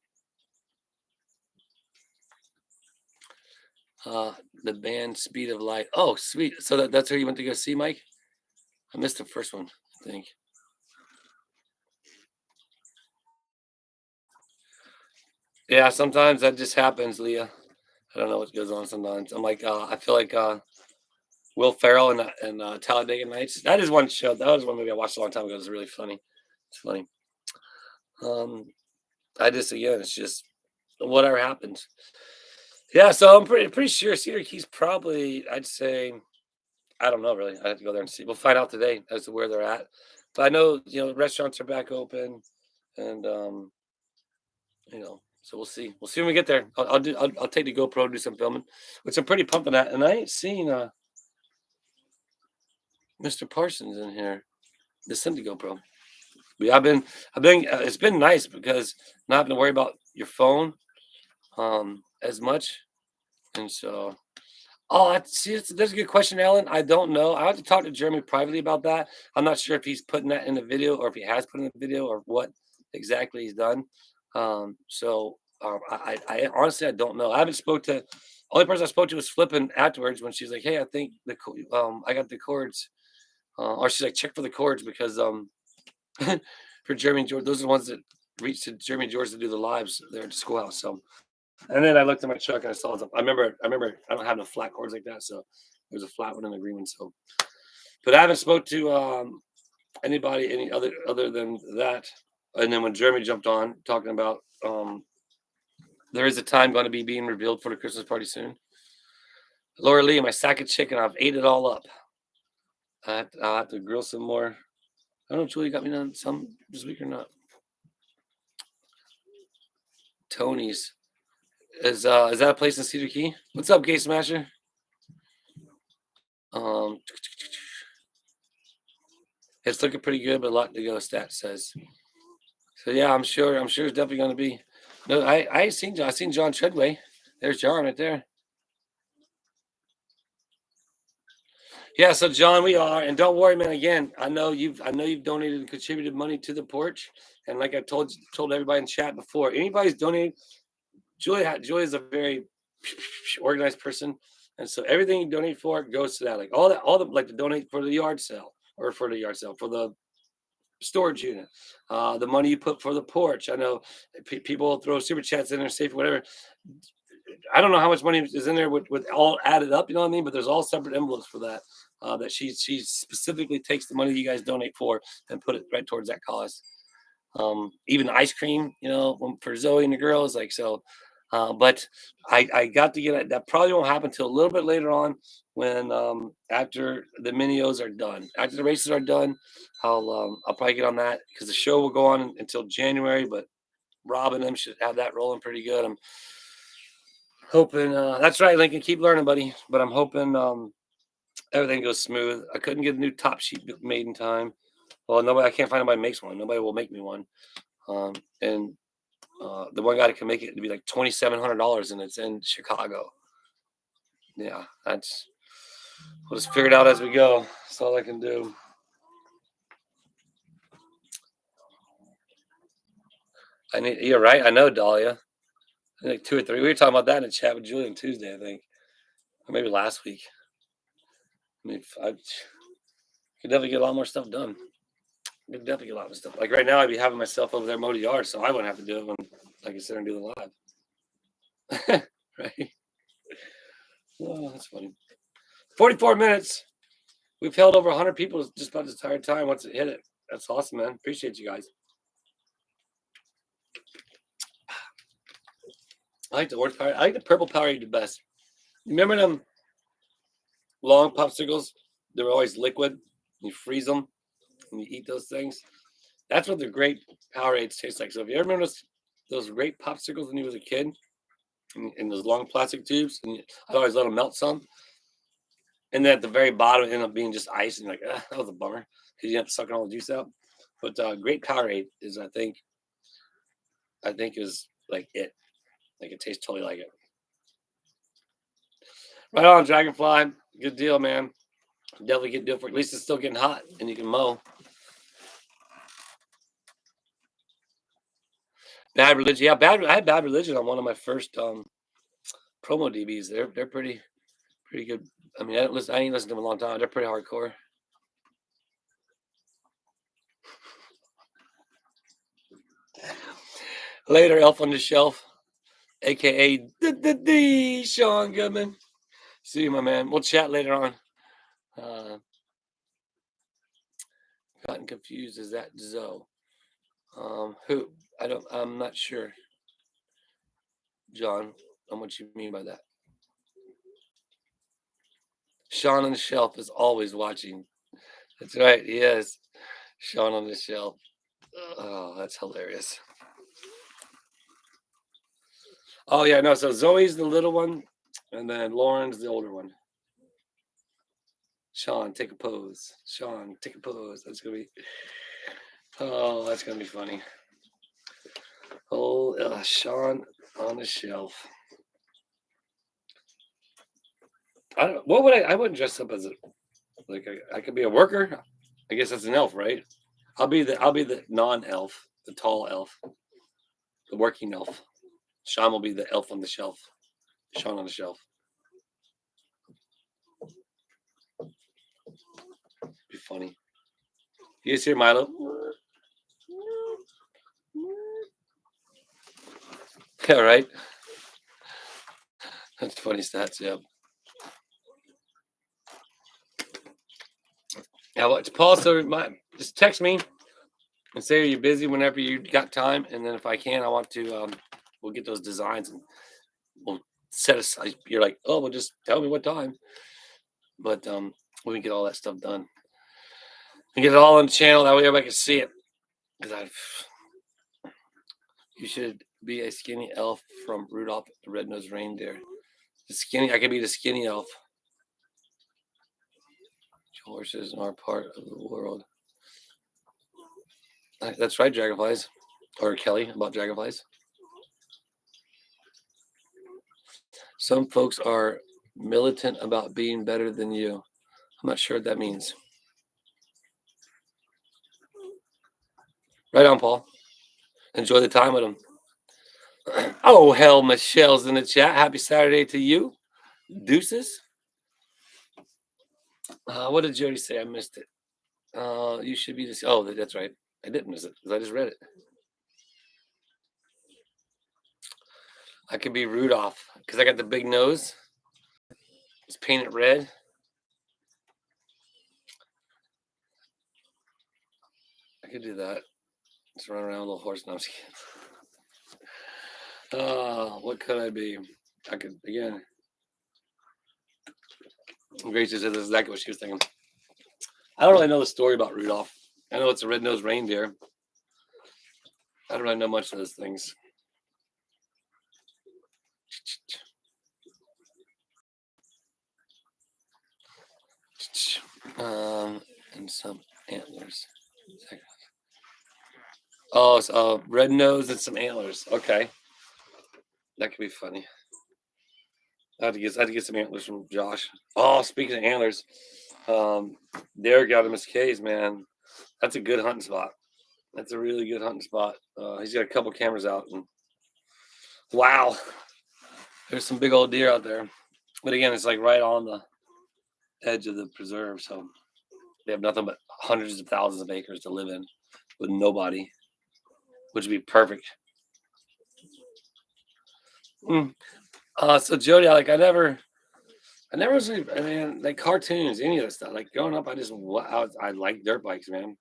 The band Speed of Light. Oh, sweet. So that's where you went to go see, Mike? I missed the first one, I think. Yeah, sometimes that just happens, Leah. I don't know what goes on sometimes. I'm like, I feel like Will Ferrell and Talladega Nights. That is one show. That was one movie I watched a long time ago. It was really funny. It's funny. Um, I just again, it's just whatever happens. Yeah, so I'm pretty sure Cedar Key's probably. I'd say I don't know really. I have to go there and see. We'll find out today as to where they're at. But I know restaurants are back open, and so we'll see. We'll see when we get there. I'll take the GoPro and do some filming, which I'm pretty pumped on that. And I ain't seen Mr. Parsons in here. The sent the GoPro. Yeah, I've been. It's been nice because not having to worry about your phone as much, and so. Oh, see, that's a good question, Alan. I don't know. I have to talk to Jeremy privately about that. I'm not sure if he's putting that in the video or if he has put in the video or what exactly he's done. I honestly I don't know. I haven't spoke to. Only person I spoke to was flipping afterwards when she's like, "Hey, I think I got the chords," or she's like, "Check for the chords because for Jeremy and George, those are the ones that reach to Jeremy and George to do the lives there at the schoolhouse." So and then I looked at my truck and I saw something. I remember I don't have no flat cords like that, so there's a flat one in the green one. So, but I haven't spoke to anybody any other than that. And then when Jeremy jumped on talking about there is a time going to be being revealed for the Christmas party soon. Laura Lee, my sack of chicken, I've ate it all up. I'll have to grill some more. I don't know if Julie got me on some this week or not. Tony's is that a place in Cedar Key? What's up, Gay Smasher? Um, it's looking pretty good, but a lot to go. Stat says. So yeah, I'm sure. I'm sure it's definitely going to be. No, I seen John. I seen John Treadway. There's John right there. Yeah. So John, we are, and don't worry, man. Again, I know you've donated and contributed money to the porch, and like I told everybody in chat before, anybody's donated. Julie is a very organized person, and so everything you donate for goes to that. Like all the like to donate for the yard sale or for the yard sale for the storage unit, the money you put for the porch. I know people throw super chats in there, safe, whatever. I don't know how much money is in there with all added up. You know what I mean? But there's all separate envelopes for that. That she specifically takes the money you guys donate for and put it right towards that cause. Even ice cream, for Zoe and the girls, like so. But I got to get it. That probably won't happen until a little bit later on when after the minios are done. After the races are done, I'll probably get on that because the show will go on until January. But Rob and them should have that rolling pretty good. I'm hoping. That's right, Lincoln. Keep learning, buddy. But I'm hoping everything goes smooth. I couldn't get a new top sheet made in time. Well, nobody. I can't find anybody makes one. Nobody will make me one. And the one guy that can make it to be like $2,700, and it's in Chicago. Yeah, we'll just figure it out as we go. That's all I can do. You're right. I know, Dahlia. I think 2 or 3. We were talking about that in the chat with Julian Tuesday, I think, or maybe last week. I mean, I could definitely get a lot more stuff done. Could definitely get a lot of stuff. Like right now, I'd be having myself over there mow the yard, so I wouldn't have to do it when I can sit there and do the live. Right? Oh, that's funny. 44 minutes. We've held over 100 people just about this entire time once it hit it. That's awesome, man. Appreciate you guys. I like the orange power. I like the purple Powerade the best. Remember them long popsicles? They were always liquid. You freeze them and you eat those things. That's what the great Powerades taste like. So if you ever remember those great popsicles when you was a kid in those long plastic tubes, and I'd always let them melt some. And then at the very bottom, it ended up being just ice, and you're like, that was a bummer. because you have to suck all the juice out. But grape Powerade is, I think is like it. Like it tastes totally like it. Right on, Dragonfly. Good deal, man. Definitely get do it for. At least it's still getting hot, and you can mow. Bad Religion, yeah. I had Bad Religion on one of my first promo DBs. They're pretty good. I mean, I ain't listened to them in a long time. They're pretty hardcore. Later, Elf on the Shelf, aka the Sean Goodman. See you, my man. We'll chat later on. Gotten confused. Is that Zoe? Who? I'm not sure. John, on what you mean by that. Sean on the Shelf is always watching. That's right. He is. Sean on the Shelf. Oh, that's hilarious. Oh yeah, no. So Zoe's the little one, and then Lauren's the older one. Sean, take a pose. Sean, take a pose. That's gonna be. Oh, that's gonna be funny. Oh, Sean on the Shelf. I don't. What would I? I wouldn't dress up as I could be a worker. I guess that's an elf, right? I'll be the non-elf, the tall elf, the working elf. Sean will be the elf on the shelf. Sean on the Shelf. Be funny. You guys hear Milo? Yeah, right. That's funny stats. Yeah. Now, what's Paul? So just text me and say you're busy whenever you got time, and then if I can, I want to. We'll get those designs and we'll set aside. You're like, oh, well, just tell me what time. But we can get all that stuff done and get it all on the channel. That way everybody can see it. Because you should be a skinny elf from Rudolph the Red-Nosed Reindeer. I could be the skinny elf. Horses are part of the world. That's right, Dragonflies. Or Kelly about Dragonflies. Some folks are militant about being better than you. I'm not sure what that means. Right on, Paul. Enjoy the time with them. Oh, hell, Michelle's in the chat. Happy Saturday to you. Deuces. What did Jody say? I missed it. You should be this. Oh, that's right. I didn't miss it because I just read it. I could be Rudolph because I got the big nose. It's painted red. I could do that. Just run around a little horse. No, I'm just kidding. What could I be? I could, again. Gracie said that's exactly what she was thinking. I don't really know the story about Rudolph. I know it's a red-nosed reindeer. I don't really know much of those things. And some antlers. Oh, it's red nose and some antlers. Okay, that could be funny. I had to get some antlers from Josh. Oh, speaking of antlers, Derek out of Miss K's, man. That's a good hunting spot. That's a really good hunting spot. He's got a couple cameras out, and wow, there's some big old deer out there. But again, it's like right on the edge of the preserve, so they have nothing but hundreds of thousands of acres to live in with nobody, which would be perfect. So Jody, I never was. I mean, like cartoons, any of this stuff. Like growing up, I like dirt bikes, man.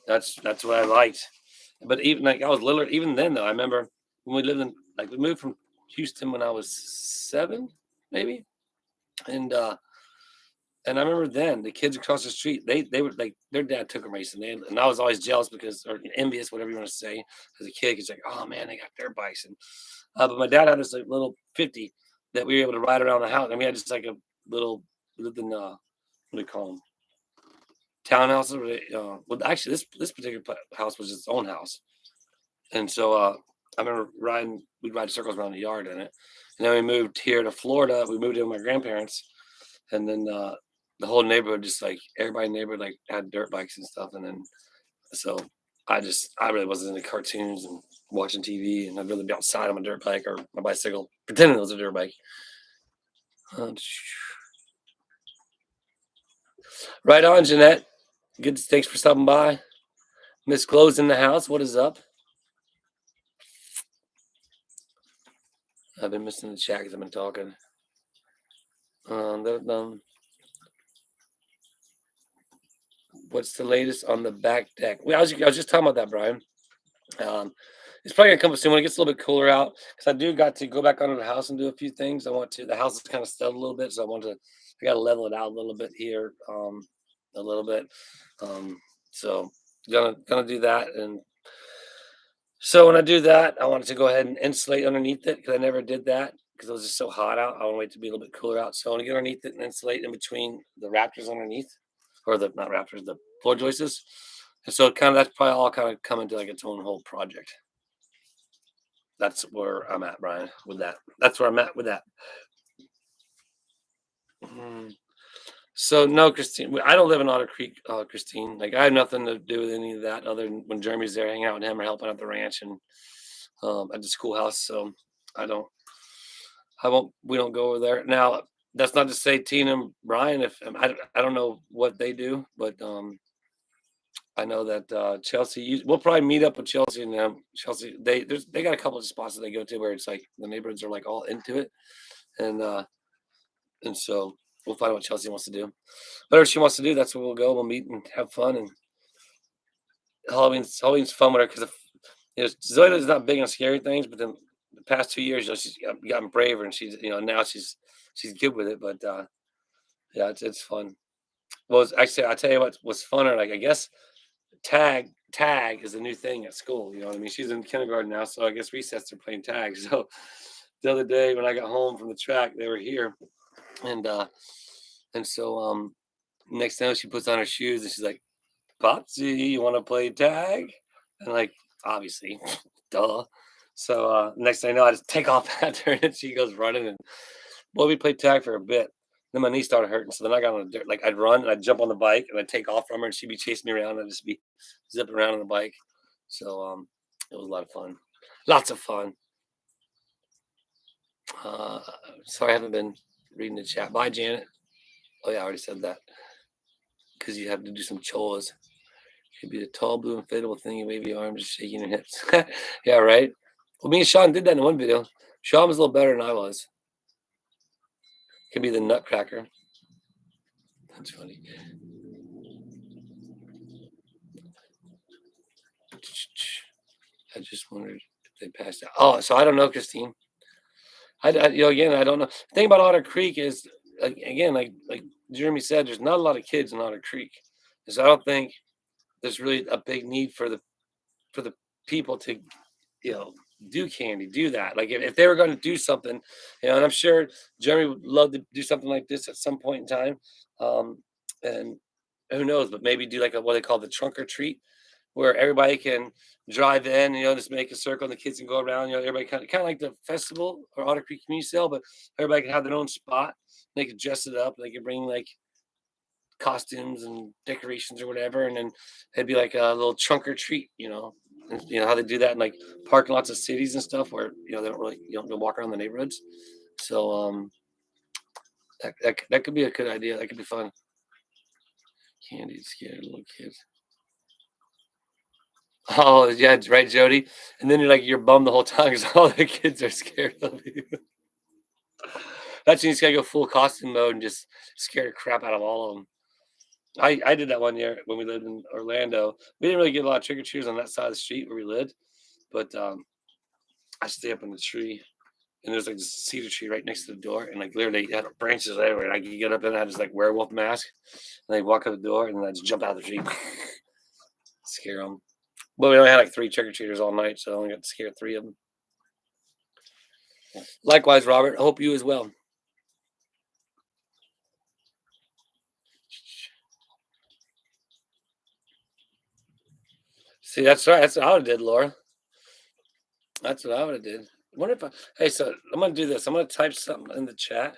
That's what I liked. But even like I was little, even then though, I remember when we lived in we moved from Houston when I was 7, maybe, and I remember then the kids across the street, they were like their dad took them racing, and I was always jealous or envious, whatever you want to say, as a kid. It's like, oh man, they got dirt bikes, and but my dad had this little 50 that we were able to ride around the house, and we had just like a little lived in what do you call them? townhouses. Well, actually, this particular house was its own house, and so I remember we'd ride circles around the yard in it, and then we moved here to Florida. We moved in with my grandparents, and then the whole neighborhood, just like everybody in the neighborhood, like had dirt bikes and stuff, and then so I really wasn't into cartoons and watching TV, and I'd rather be outside on my dirt bike or my bicycle, pretending it was a dirt bike. Uh, Right on, Jeanette. Good. Thanks for stopping by. Miss Clothes in the house. What is up? I've been missing the chat because I've been talking. What's the latest on the back deck? Well, I was just talking about that, Brian. Um, it's probably gonna come soon when it gets a little bit cooler out. Because I do got to go back under the house and do a few things. I want to. The house is kind of settled a little bit, so I want to. I got to level it out a little bit here, a little bit. Um, so gonna do that, and so when I do that, I wanted to go ahead and insulate underneath it because I never did that because it was just so hot out. I want to wait to be a little bit cooler out. So I want to get underneath it and insulate in between the Raptors underneath, or the not Raptors, the floor joists. And so that's probably all kind of come into like its own whole project. That's where I'm at, Brian, with that. That's where I'm at with that. Mhm. So no, Christine, I don't live in Otter Creek, Christine. Like I have nothing to do with any of that other than when Jeremy's there hanging out with him or helping at the ranch and at the schoolhouse. So I don't, we don't go over there. Now, that's not to say Tina and Brian, if I don't know what they do, but I know that Chelsea, we'll probably meet up with Chelsea and them. Chelsea, they got a couple of spots that they go to where it's like the neighborhoods are like all into it, and so we'll find out what Chelsea wants to do. Whatever she wants to do, that's where we'll go. We'll meet and have fun. And Halloween's fun with her because Zoida's not big on scary things, but then the past 2 years, she's gotten braver and she's now she's good with it. But yeah, it's fun. Well, actually, I tell you what's funner. Like I guess tag is a new thing at school. You know what I mean? She's in kindergarten now, so I guess recess they're playing tag. So the other day when I got home from the track, they were here, and so next time she puts on her shoes and she's like, "Popsy, you want to play tag?" And like, obviously, duh. So next thing I know, I just take off at her and she goes running. And boy, we played tag for a bit. Then my knee started hurting. So then I got on the dirt. Like I'd run and I'd jump on the bike and I'd take off from her and she'd be chasing me around and I'd just be zipping around on the bike. So it was a lot of fun. Lots of fun. Uh, Sorry, I haven't been reading the chat. Bye, Janet. Oh, yeah, I already said that because you have to do some chores. Could be a tall, blue, inflatable thing. You wave your arms, just shaking your hips. Yeah, right. Well, me and Sean did that in one video. Sean was a little better than I was. Could be the Nutcracker. That's funny. I just wondered if they passed out. Oh, so I don't know, Christine. Again, I don't know. The thing about Otter Creek is, again, like Jeremy said, there's not a lot of kids in Otter Creek, so I don't think there's really a big need for the people to do candy, do that. Like if they were going to do something, and I'm sure Jeremy would love to do something like this at some point in time. And who knows, but maybe do like what they call the trunk or treat, where everybody can drive in, just make a circle and the kids can go around, everybody kind of like the festival or Otter Creek Community Sale, but everybody can have their own spot. They could dress it up. They could bring like costumes and decorations or whatever, and then it'd be like a little trunk or treat, And, how they do that in like parking lots of cities and stuff where they don't really they walk around the neighborhoods. So that could be a good idea. That could be fun. Candy scared little kids. Oh yeah, right, Jody. And then you're bummed the whole time because all the kids are scared of you. That's when you just gotta go full costume mode and just scare the crap out of all of them. I did that one year when we lived in Orlando. We didn't really get a lot of trick or treaters on that side of the street where we lived, but I stay up in the tree, and there's like this cedar tree right next to the door, and like literally had branches everywhere. And I could get up in, I had this like werewolf mask, and I walk up the door, and then I just jump out of the tree, scare them. But we only had like 3 trick or treaters all night, so I only got to scare 3 of them. Likewise, Robert. I hope you as well. See, that's right. That's what I would have did, Laura. That's what I would have did. What if I, hey, so I'm gonna do this. I'm gonna type something in the chat.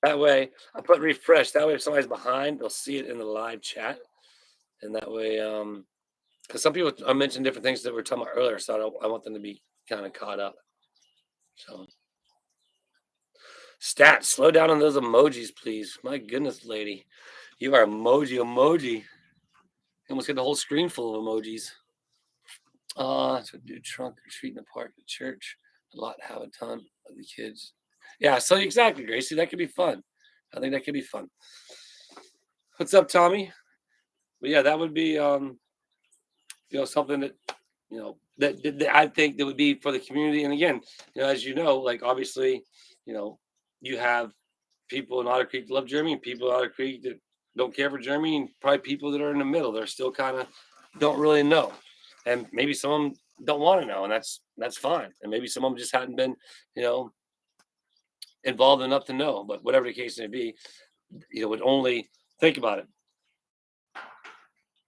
That way, I put refresh. That way, if somebody's behind, they'll see it in the live chat, and that way, because some people I mentioned different things that we were talking about earlier, so I want them to be kind of caught up. So, stats, slow down on those emojis, please. My goodness, lady, you are emoji. You almost get the whole screen full of emojis. So do trunk or treat in the park, the church, a lot have a ton of the kids. Yeah, so exactly, Gracie, that could be fun. I think that could be fun. What's up, Tommy? But yeah, that would be something that that I think that would be for the community. And again, as you know, like obviously, you know, you have people in Otter Creek that love Germany and people in Otter Creek that don't care for Germany, and probably people that are in the middle. They're still kind of don't really know, and maybe some of them don't want to know, and that's fine. And maybe some of them just hadn't been, you know, involved enough to know. But whatever the case may be, would only think about it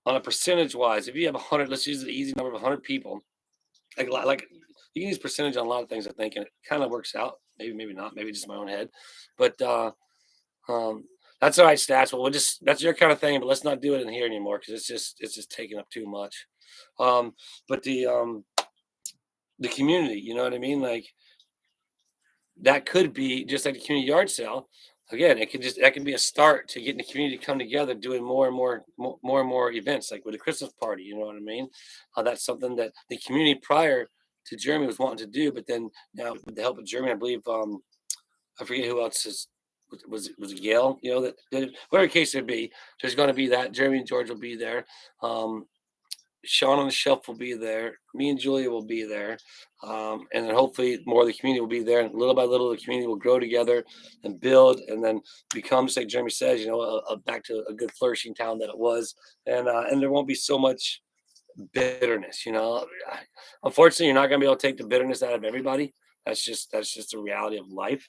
on a percentage wise. If you have 100, let's use the easy number of 100 people. Like you can use percentage on a lot of things, I think, and it kind of works out. Maybe not. Maybe just my own head, but um, that's all right, stats. Well, we'll just that's your kind of thing, but let's not do it in here anymore because it's just taking up too much. But the community, you know what I mean? Like that could be just like a community yard sale. Again, that can be a start to getting the community to come together, doing more and more events, like with a Christmas party. You know what I mean? That's something that the community prior to Jeremy was wanting to do, but then now with the help of Jeremy, I believe I forget who else was it Yale, that did it. Whatever the case may be, there's going to be that. Jeremy and George will be there. Um, Sean on the shelf will be there. Me and Julia will be there. And then hopefully more of the community will be there. And little by little, the community will grow together and build and then become, just like Jeremy says, back to a good flourishing town that it was. And there won't be so much bitterness. Unfortunately, you're not going to be able to take the bitterness out of everybody. That's just the reality of life.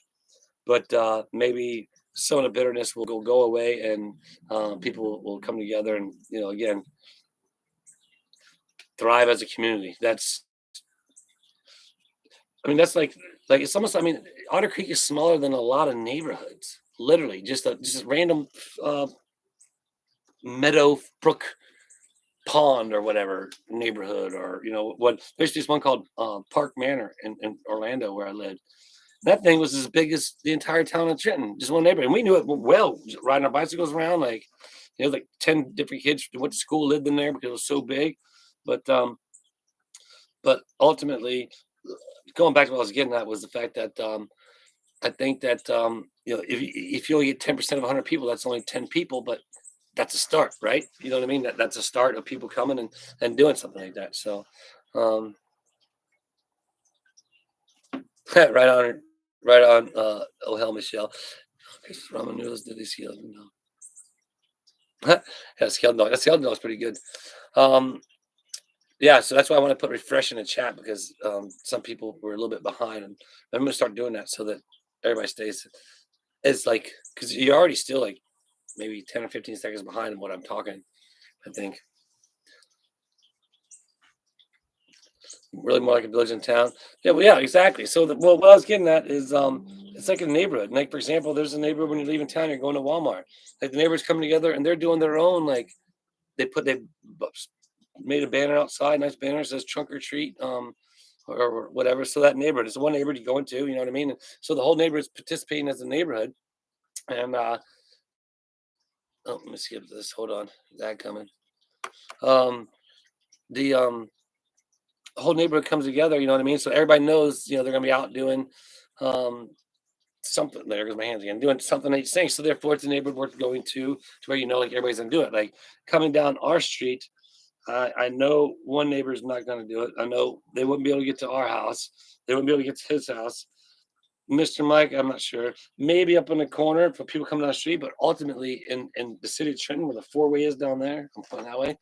But maybe some of the bitterness will go away and people will come together and, again, thrive as a community. That's like it's almost. Otter Creek is smaller than a lot of neighborhoods. Literally, just a random uh, meadow brook pond or whatever neighborhood, or what. There's this one called Park Manor in Orlando where I lived. That thing was as big as the entire town of Trenton, just one neighborhood, and we knew it well. Just riding our bicycles around, like 10 different kids who went to school lived in there because it was so big. But ultimately, going back to what I was getting at was the fact that I think that if you only get 10% of 100 people, that's only 10 people, but that's a start, right? You know what I mean? That's a start of people coming and doing something like that. So, um, right on, right on. Oh hell, Michelle. Ramen noodles did they scale? No. Yeah, scaled dog. That scaled dog is pretty good. Um, Yeah, so that's why I want to put refresh in the chat because some people were a little bit behind, and I'm going to start doing that so that everybody stays. It's like because you're already still like maybe 10 or 15 seconds behind in what I'm talking. I think really more like a village in town. Yeah, well, yeah, exactly. So what I was getting at is it's like a neighborhood. Like for example, there's a neighborhood when you're leaving town, you're going to Walmart. Like the neighbors coming together and they're doing their own like they made a banner outside, nice banner says trunk or treat, or whatever. So that neighborhood, it's one neighborhood you go into, you know what I mean? And so the whole neighborhood is participating as a neighborhood. And let me skip this. Hold on, that coming. Um, the whole neighborhood comes together, you know what I mean? So everybody knows, they're gonna be out doing um something. There goes my hands again, doing something that you saying. So therefore, it's a neighborhood worth going to where like everybody's gonna do it. Like coming down our street. I know one neighbor is not going to do it. I know they wouldn't be able to get to our house. They wouldn't be able to get to his house. Mr. Mike, I'm not sure. Maybe up in the corner for people coming down the street, but ultimately in the city of Trenton, where the four-way is down there, I'm going that way.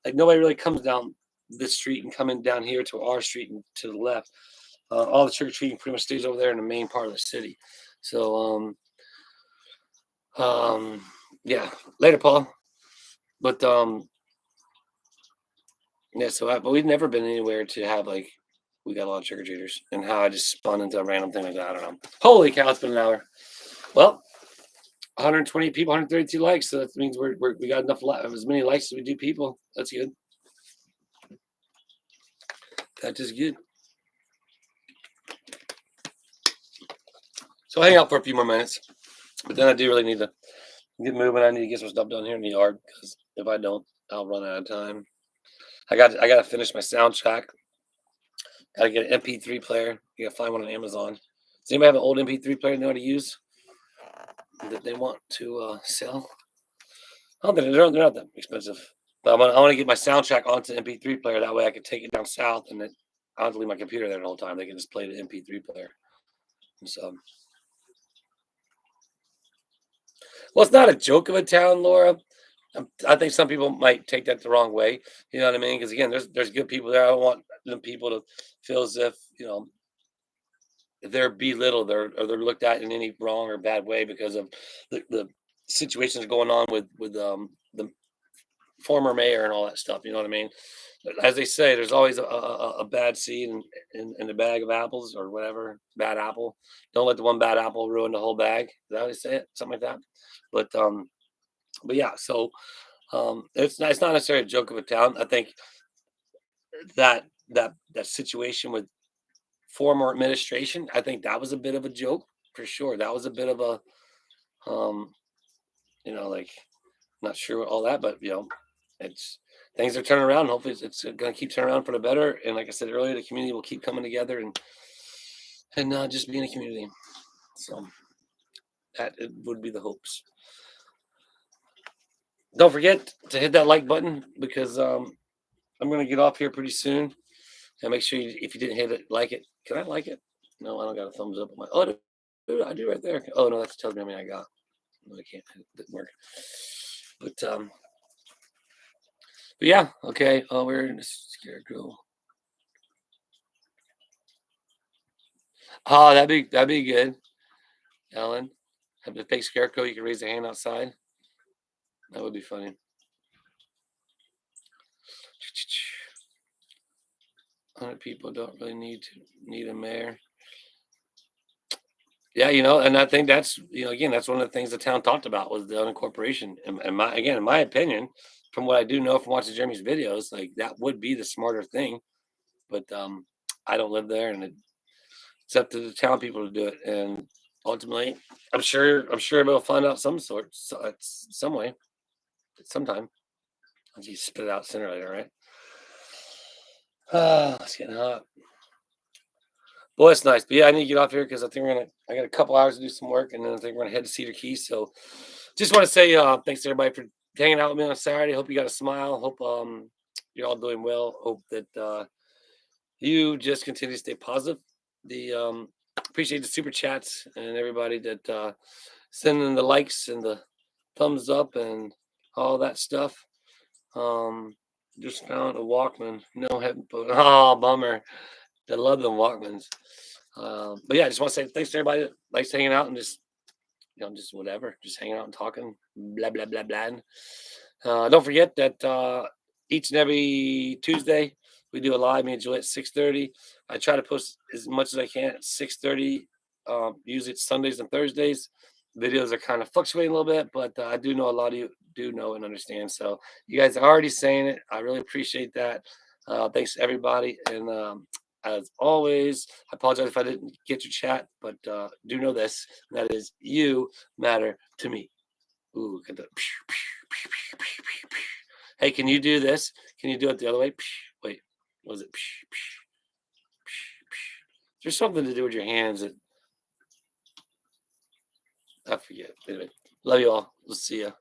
Like nobody really comes down this street and coming down here to our street and to the left. All the trick or treating pretty much stays over there in the main part of the city. So, um, Yeah. Later, Paul. But yeah. But we've never been anywhere to have like we got a lot of trick or treaters, and how I just spun into a random thing like that. I don't know. Holy cow! It's been an hour. Well, 120 people, 132 likes. So that means we got enough as many likes as we do people. That's good. That is good. So hang out for a few more minutes, but then I do really need to get moving. I need to get some stuff done here in the yard because if I don't, I'll run out of time. I got to finish my soundtrack. Got to get an MP3 player. You got to find one on Amazon. Does anybody have an old MP3 player they know how to use that they want to sell? Oh, they're not that expensive. But I want to get my soundtrack onto the MP3 player. That way I can take it down south and then I don't have to leave my computer there the whole time. They can just play the MP3 player. So, well, it's not a joke of a town, Laura. I think some people might take that the wrong way. You know what I mean? Because again, there's good people there. I don't want them people to feel as if they're belittled or they're looked at in any wrong or bad way because of the situations going on with the former mayor and all that stuff. You know what I mean? As they say, there's always a bad seed in a bag of apples or whatever. Bad apple. Don't let the one bad apple ruin the whole bag. Is that how they say it? Something like that. But yeah. So it's not necessarily a joke of a town. I think that situation with former administration, I think that was a bit of a joke for sure. That was a bit of a um, like not sure all that, but it's things are turning around. Hopefully, it's going to keep turning around for the better. And like I said earlier, the community will keep coming together and just being a community. So that it would be the hopes. Don't forget to hit that like button because I'm going to get off here pretty soon. And make sure if you didn't hit it, like it. Can I like it? No, I don't got a thumbs up on my. Oh, I do right there. Oh no, that's telling me how many I got. No, I can't. It didn't work. But yeah, okay. Oh, we're in the scarecrow. Oh, that'd be good, Ellen. Have the fake scarecrow. You can raise a hand outside. That would be funny. 100 people don't really need a mayor. Yeah, and I think that's again that's one of the things the town talked about was the unincorporation. And in my opinion, from what I do know from watching Jeremy's videos, like that would be the smarter thing. But I don't live there, and it's up to the town people to do it. And ultimately, I'm sure we'll find out some sort, some way, sometime. You spit it out sooner or later, right? It's getting hot. Well, it's nice, but yeah, I need to get off here because I think I got a couple hours to do some work, and then I think we're gonna head to Cedar Key. So, just want to say thanks to everybody for hanging out with me on Saturday. Hope you got a smile. Hope you're all doing well. Hope that you just continue to stay positive. The appreciate the super chats and everybody that sending the likes and the thumbs up and all that stuff. Just found a Walkman. No headphone. Oh, bummer. I love them Walkmans. But yeah, I just want to say thanks to everybody that likes hanging out and just just whatever, just hanging out and talking, blah blah blah blah. Don't forget that each and every Tuesday we do a live. Me and Juliet 6:30. I try to post as much as I can at 6:30. Usually it's Sundays and Thursdays. Videos are kind of fluctuating a little bit, but I do know a lot of you do know and understand. So you guys are already saying it. I really appreciate that. Thanks to everybody, and as always, I apologize if I didn't get your chat, but do know this, and that is you matter to me. Ooh, get the. Hey, can you do this? Can you do it the other way? Wait, was it? There's something to do with your hands that I forget. Anyway, love you all. We'll see you.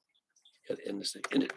Got to end this thing. End it.